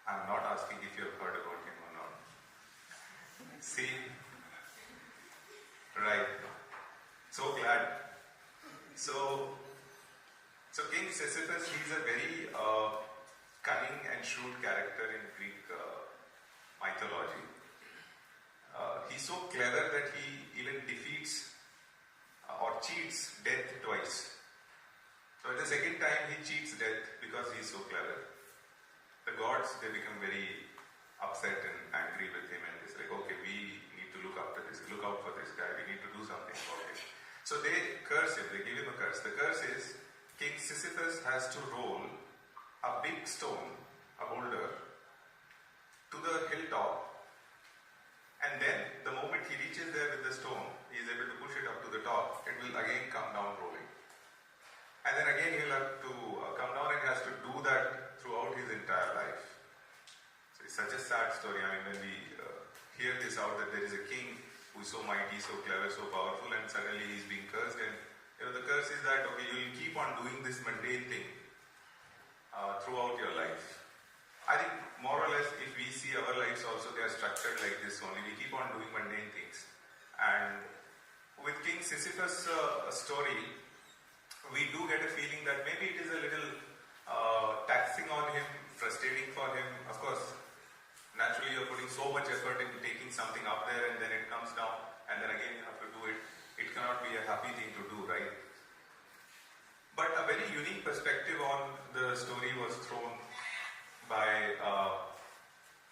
I'm not asking if you have heard about him or not. See? Right. So glad. So So King Sisyphus, he's a very cunning and shrewd character in Greek mythology. He's so clever that he even defeats or cheats death twice. So at the second time he cheats death because he's so clever. The gods, they become very upset and angry with him, and they say, okay, we need to look after this, look out for this guy, we need to do something about it. So they curse him, they give him a curse. The curse is, King Sisyphus has to roll a big stone, a boulder, to the hilltop, and then the moment he reaches there with the stone, he is able to push it up to the top, it will again come down rolling. And then again he will have to come down, and he has to do that throughout his entire life. So it's such a sad story. I mean, when we hear this out, that there is a king who is so mighty, so clever, so powerful, and suddenly he is being cursed, and the curse is that, okay, you will keep on doing this mundane thing throughout your life. I think more or less, if we see our lives also, they are structured like this only. We keep on doing mundane things. And with King Sisyphus' story, we do get a feeling that maybe it is a little taxing on him, frustrating for him. Of course, naturally you're putting so much effort into taking something up there, and then it comes down, and then again you have to do it. It cannot be a happy thing to do, right? But a very unique perspective on the story was thrown by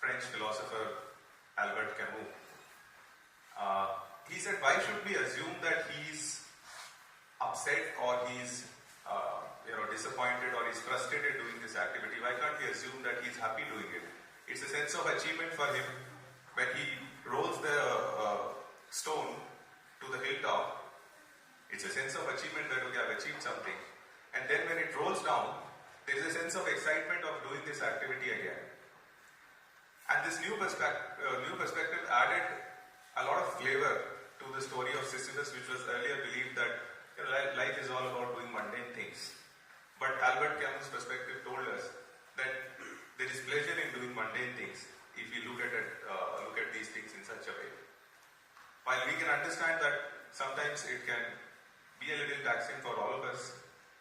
French philosopher Albert Camus. He said, why should we assume that he's upset or he's disappointed or he's frustrated doing this activity? Why can't we assume that he's happy doing it? It's a sense of achievement for him when he rolls the stone to the hilltop. It's a sense of achievement that, okay, I've achieved something. And then when it rolls down, there's a sense of excitement of doing this activity again. And this new perspective added a lot of flavor to the story of Sisyphus, which was earlier believed that life is all about doing mundane things. But Albert Camus' perspective told us that there is pleasure in doing mundane things if we look at these things in such a way. While we can understand that sometimes it can be a little taxing for all of us,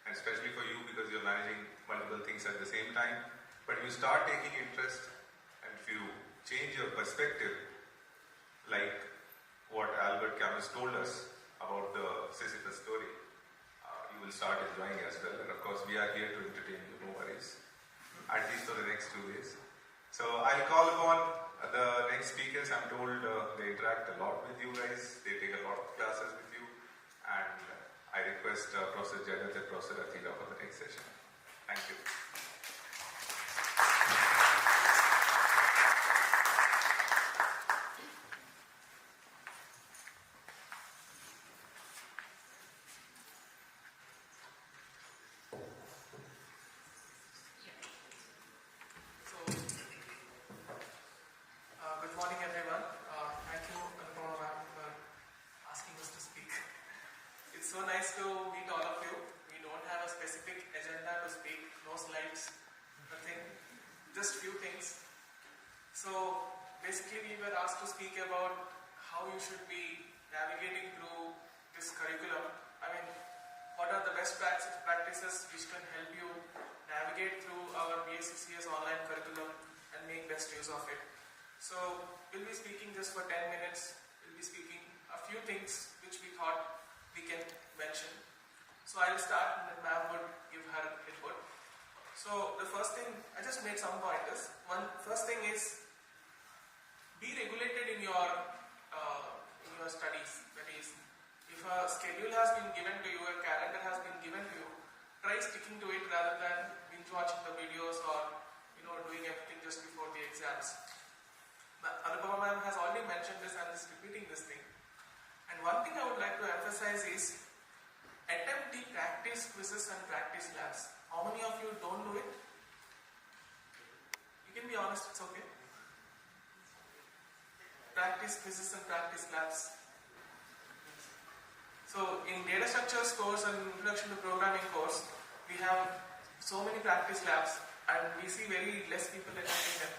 and especially for you because you're managing multiple things at the same time, but you start taking interest, and if you change your perspective, like what Albert Camus told us about the Sisyphus story, you will start enjoying as well. And of course, we are here to entertain you, no worries, at least for the next 2 days. So I'll call upon the next speakers. I'm told they interact a lot with you guys, they take a lot of classes with you, and I request Professor Jagat and Professor Athira for the next session. Thank you. Good morning, everyone. Thank you, Alumni ma'am, for asking us to speak. It's so nice to meet all of you. We don't have a specific agenda to speak, no slides, nothing, just few things. So basically, we were asked to speak about how you should be navigating through this curriculum. I mean, what are the best practices which can help you navigate through our B.Sc online curriculum and make best use of it. So we'll be speaking just for 10 minutes. We'll be speaking a few things which we thought we can mention. So I'll start and then ma'am would give her input. So the first thing, I just made some pointers. First thing is, be regulated in your studies. That is, if a schedule has been given to you, a calendar has been given to you, try sticking to it rather than binge watching the videos or doing everything just before the exams. Anupama ma'am has already mentioned this, I'm just repeating this thing. And one thing I would like to emphasize is attempt the practice quizzes and practice labs. How many of you don't do it? You can be honest, it's okay. Practice quizzes and practice labs. So in data structures course and introduction to programming course, we have so many practice labs and we see very less people attending them.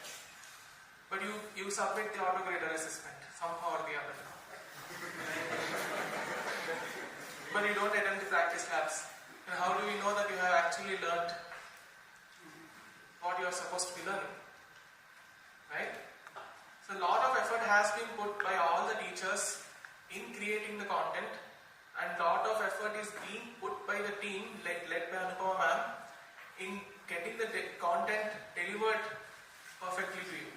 But you submit the autograded assessment somehow or the other. But you don't attend the practice labs. And how do we know that you have actually learned what you are supposed to be learning? Right? So a lot of effort has been put by all the teachers in creating the content, and a lot of effort is being put by the team led by Anupama ma'am in getting the content delivered perfectly to you.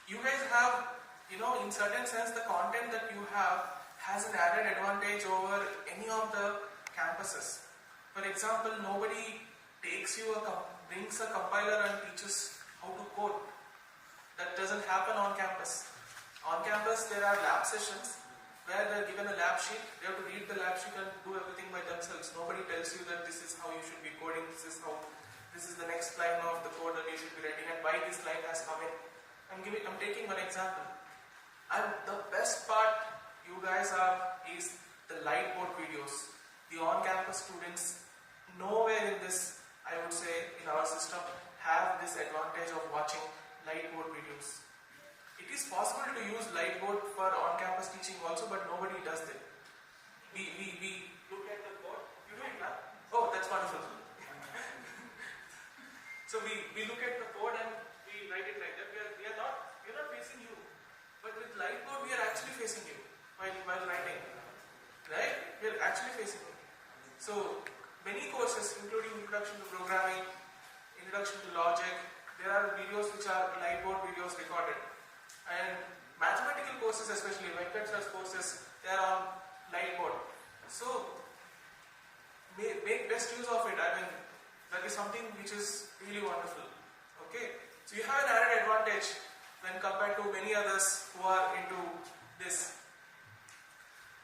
You guys have, in certain sense, the content that you have has an added advantage over any of the campuses. For example, nobody brings a compiler and teaches how to code. That doesn't happen on campus. On campus, there are lab sessions where they're given a lab sheet. They have to read the lab sheet and do everything by themselves. Nobody tells you that this is how you should be coding, this is the next line of the code that you should be writing, and why this line has come in. I'm taking one example. And the best part you guys have is the lightboard videos. The on-campus students, nowhere in this, I would say, in our system, have this advantage of watching lightboard videos. It is possible to use lightboard for on-campus teaching also, but nobody does it. We look at the board. You do it now? Oh, that's wonderful. So we look at the board and we write it like that. We are not facing you, but with lightboard we are actually facing you while writing. Right? We are actually facing you. So many courses, including Introduction to Programming, Introduction to Logic, there are videos which are lightboard videos recorded. And mathematical courses, especially Venkat's courses, they are on lightboard. So make best use of it. I mean, that is something which is really wonderful. Okay, so you have an added advantage when compared to many others who are into this.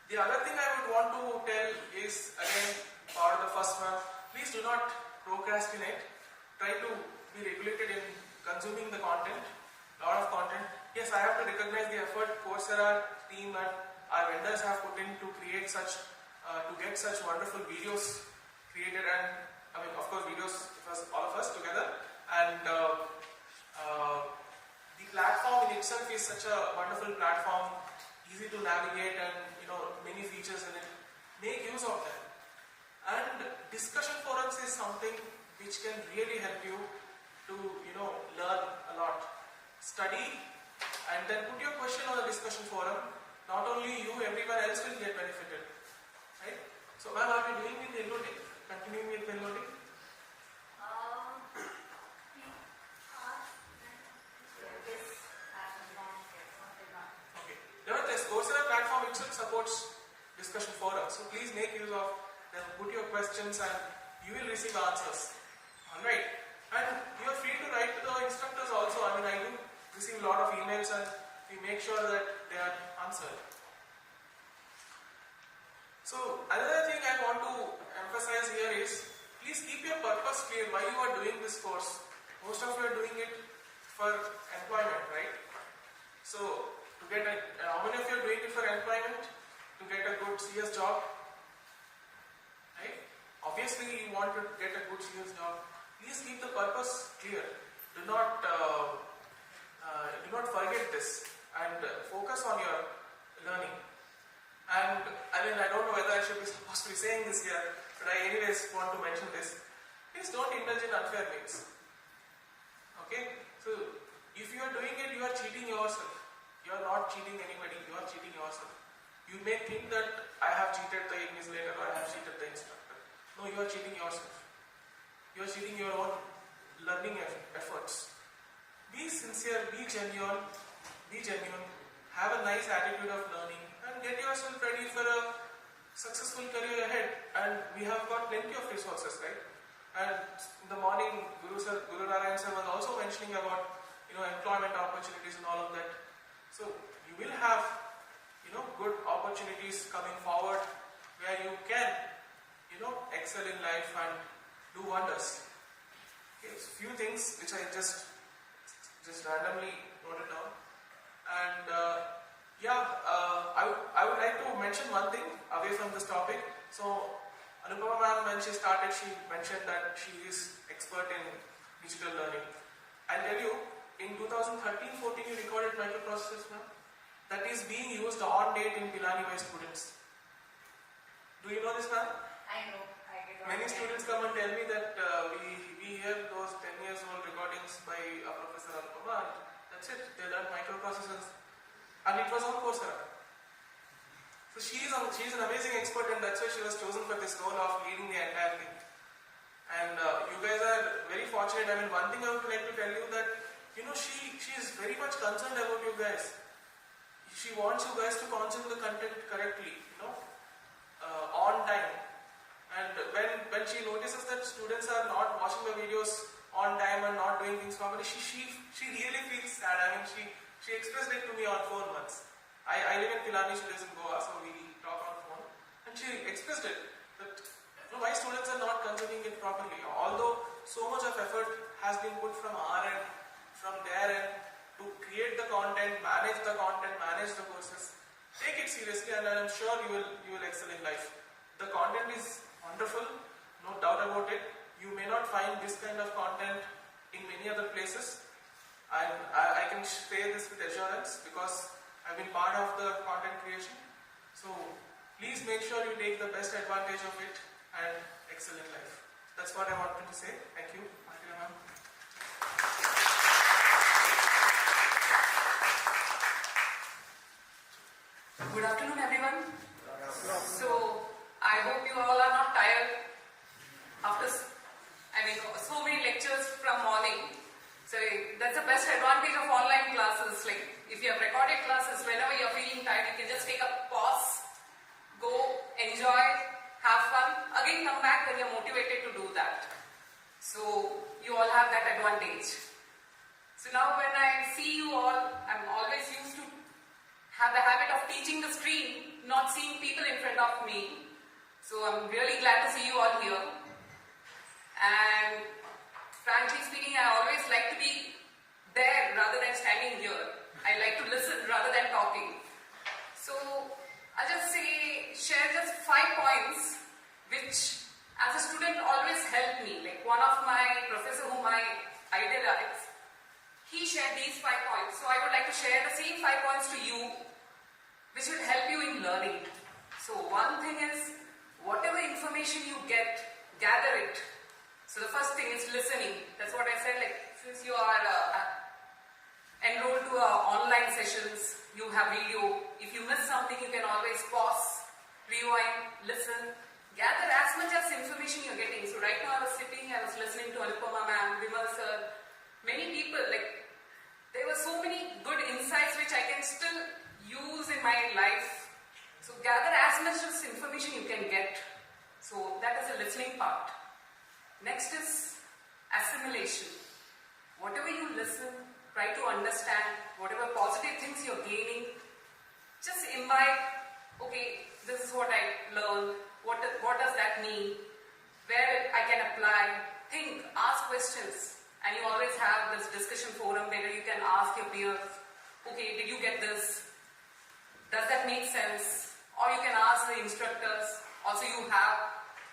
The other thing I would want to tell is, again, part of the first one, please do not procrastinate. Try to be regulated in consuming the content, lot of content. Yes, I have to recognize the effort Coursera team and our vendors have put in to create such, to get such wonderful videos created, and I mean, of course, videos for all of us together. And the platform in itself is such a wonderful platform, easy to navigate, and many features in it. Make use of them. And discussion forums is something which can really help you to learn a lot. Study and then put your question on the discussion forum. Not only you, everyone else will get benefited. Right? So ma'am, are we doing with enloading? Continuing with enloading? Okay. Nevertheless, Coursera platform itself supports discussion forums. So please make use of them, put your questions, and you will receive answers. Alright. And you are free to write to the instructors also. I mean, I do receive a lot of emails and we make sure that they are answered. So another thing I want to emphasize here is, please keep your purpose clear why you are doing this course. Most of you are doing it for employment, right? So, how many of you are doing it for employment? To get a good CS job? Right? Obviously, you want to get a good CS job. Please keep the purpose clear. Do not forget this and focus on your learning. And I mean, I don't know whether I should be supposed to be saying this here, but I anyways want to mention this. Please don't indulge in unfair games. Okay? So, if you are doing it, you are cheating yourself. You are not cheating anybody, you are cheating yourself. You may think that I have cheated the invigilator or I have cheated the instructor. No, you are cheating yourself. You are cheating your own learning efforts. Be sincere, be genuine, have a nice attitude of learning, and get yourself ready for a successful career ahead. And we have got plenty of resources, right? And in the morning, Guru Narayan sir was also mentioning about employment opportunities and all of that. So you will have good opportunities coming forward where you can excel in life and do wonders. Okay, so few things which I just randomly noted down. And I would like to mention one thing away from this topic. So Anupama ma'am, when she started, she mentioned that she is expert in digital learning. I'll tell you, in 2013-14 you recorded microprocessors, ma'am, that is being used on date in Pilani by students. Do you know this, ma'am? I know, I get many students come and tell me that we hear those 10 years old recordings by Professor Alumni, and that's it, they done microprocessors, and it was on Coursera. So she's an amazing expert, and that's why she was chosen for this role of leading the entire thing. And you guys are very fortunate. I mean, one thing I would like to tell you that, she is very much concerned about you guys. She wants you guys to consume the content correctly, on time. And when she notices that students are not watching the videos on time and not doing things properly, she really feels sad. I mean, she expressed it to me on phone once. I live in Pilani, she lives in Goa, so we talk on phone. And she expressed it, that why students are not consuming it properly. Although so much of effort has been put from our end, from their end, to create the content, manage the courses. Take it seriously, and I'm sure you will excel in life. The content is wonderful, no doubt about it. You may not find this kind of content in many other places. I can say this with assurance because I've been part of the content creation. So please make sure you take the best advantage of it and excel in life. That's what I wanted to say. Thank you. Thank you, ma'am. Good afternoon, everyone. So, I hope you all are not tired after, so many lectures from morning. So, that's the best advantage of online classes. Like, if you have recorded classes, whenever you're feeling tired, you can just take a pause, go, enjoy, have fun, again come back when you're motivated to do that. So, you all have that advantage. So, now when I see you all, I'm always used to have the habit of teaching the screen, not seeing people in front of me. So I'm really glad to see you all here. And frankly speaking, I always like to be there rather than standing here. I like to listen rather than talking. So I'll just share just 5 points which as a student always helped me. Like one of my professor whom I idolize, he shared these 5 points. So I would like to share the same 5 points to you, which will help you in learning. So one thing is, whatever information you get, gather it. So the first thing is listening. That's what I said, like since you are enrolled to online sessions, you have video. If you miss something, you can always pause, rewind, listen. Gather as much as information you're getting. So right now I was listening to Anupama ma'am, Vimal sir, many people, like there were so many good insights which I can still use in my life. So gather as much as information you can get. So that is the listening part. Next is assimilation. Whatever you listen, try to understand, whatever positive things you're gaining, just imbibe, okay, this is what I learned, what does that mean, where I can apply, think, ask questions. And you always have this discussion forum where you can ask your peers, okay, did you get this? Does that make sense? Or you can ask the instructors. Also you have,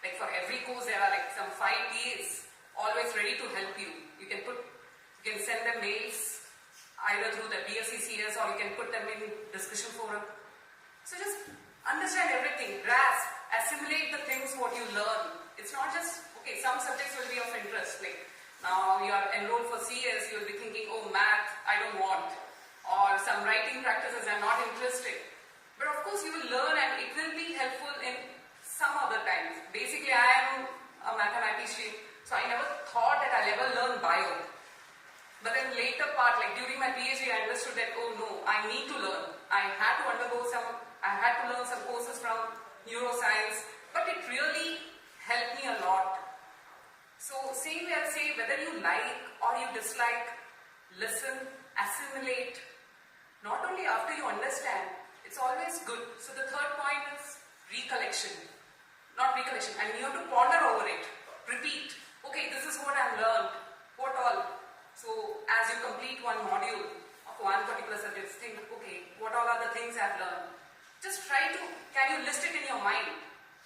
like for every course there are like some 5 TAs always ready to help you. You can send them mails either through the B.Sc CS or you can put them in discussion forum. So just understand everything, grasp, assimilate the things what you learn. It's not just, okay, some subjects will be of interest. Like now you are enrolled for CS, you will be thinking, oh math, I don't want. Or some writing practices are not interested. But of course you will learn and it will be helpful in some other times. Basically I am a mathematician, so I never thought that I'll ever learn bio. But then later part, like during my PhD, I understood that, oh no, I need to learn. I had to learn some courses from neuroscience, but it really helped me a lot. So same way I'll say, whether you like or you dislike, listen, assimilate. Not only after you understand, it's always good. So the third point is recollection. Not recollection, and you have to ponder over it. Repeat. Okay, this is what I've learned. What all? So as you complete one module of one particular subject, think, okay, what all are the things I've learned? Just try to, can you list it in your mind?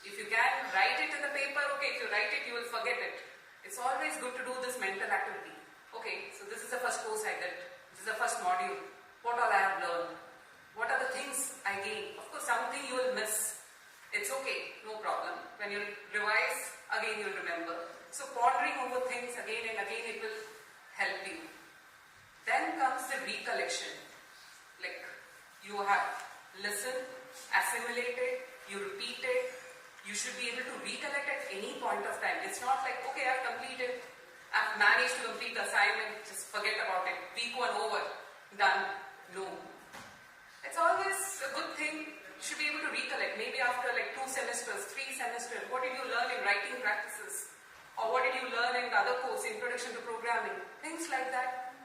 If you can, write it in the paper. Okay, if you write it, you will forget it. It's always good to do this mental activity. Okay, so this is the first course I did. This is the first module. What all I have learned? What are the things I gained? Of course, something you will miss. It's okay, no problem. When you revise again you'll remember. So pondering over things again and again, it will help you. Then comes the recollection. Like you have listened, assimilated, you repeated. You should be able to recollect at any point of time. It's not like, okay, I've completed, I've managed to complete the assignment, just forget about it. Week 1 over, done. No. It's always a good thing. You should be able to recollect. Maybe after like 2 semesters, 3 semesters, what did you learn in writing practices? Or what did you learn in the other course, Introduction to Programming? Things like that.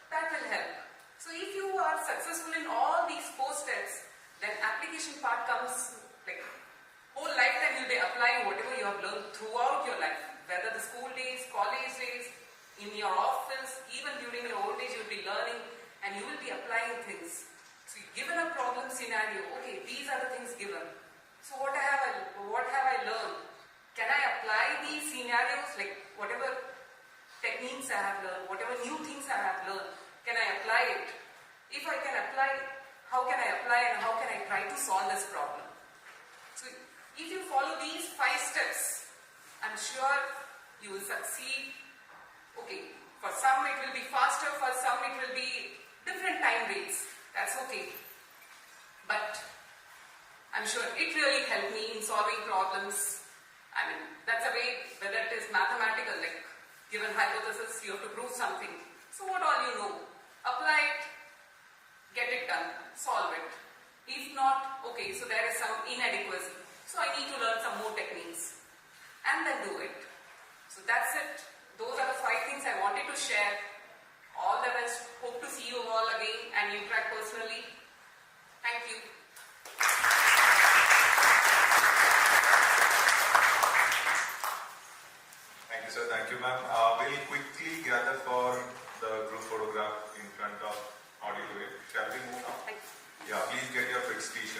That will help. So if you are successful in all these 4 steps, then application part comes like whole lifetime you'll be applying whatever you have learned throughout your life, whether the school days, college days, in your office, even during your old age you'll be learning and you will be applying things. So given a problem scenario, okay, these are the things given. So what have I learned? Can I apply these scenarios, like whatever techniques I have learned, whatever new things I have learned, can I apply it? If I can apply, how can I apply and how can I try to solve this problem? So if you follow these 5 steps, I'm sure you will succeed. Okay, for some it will be faster, for some it will be different time rates. That's okay. But I'm sure it really helped me in solving problems. I mean, that's a way, whether it is mathematical, like given hypothesis, you have to prove something. So what all you know? Apply it, get it done, solve it. If not, okay, so there is some inadequacy. So I need to learn some more techniques and then do it. So that's it. Those are the 5 things I wanted to share. All the best. Hope to see you all again and interact personally. Thank you. Thank you, sir. Thank you, ma'am. We'll quickly gather for the group photograph in front of auditorium. Shall we move now? Yeah, please get your fixed t-shirt.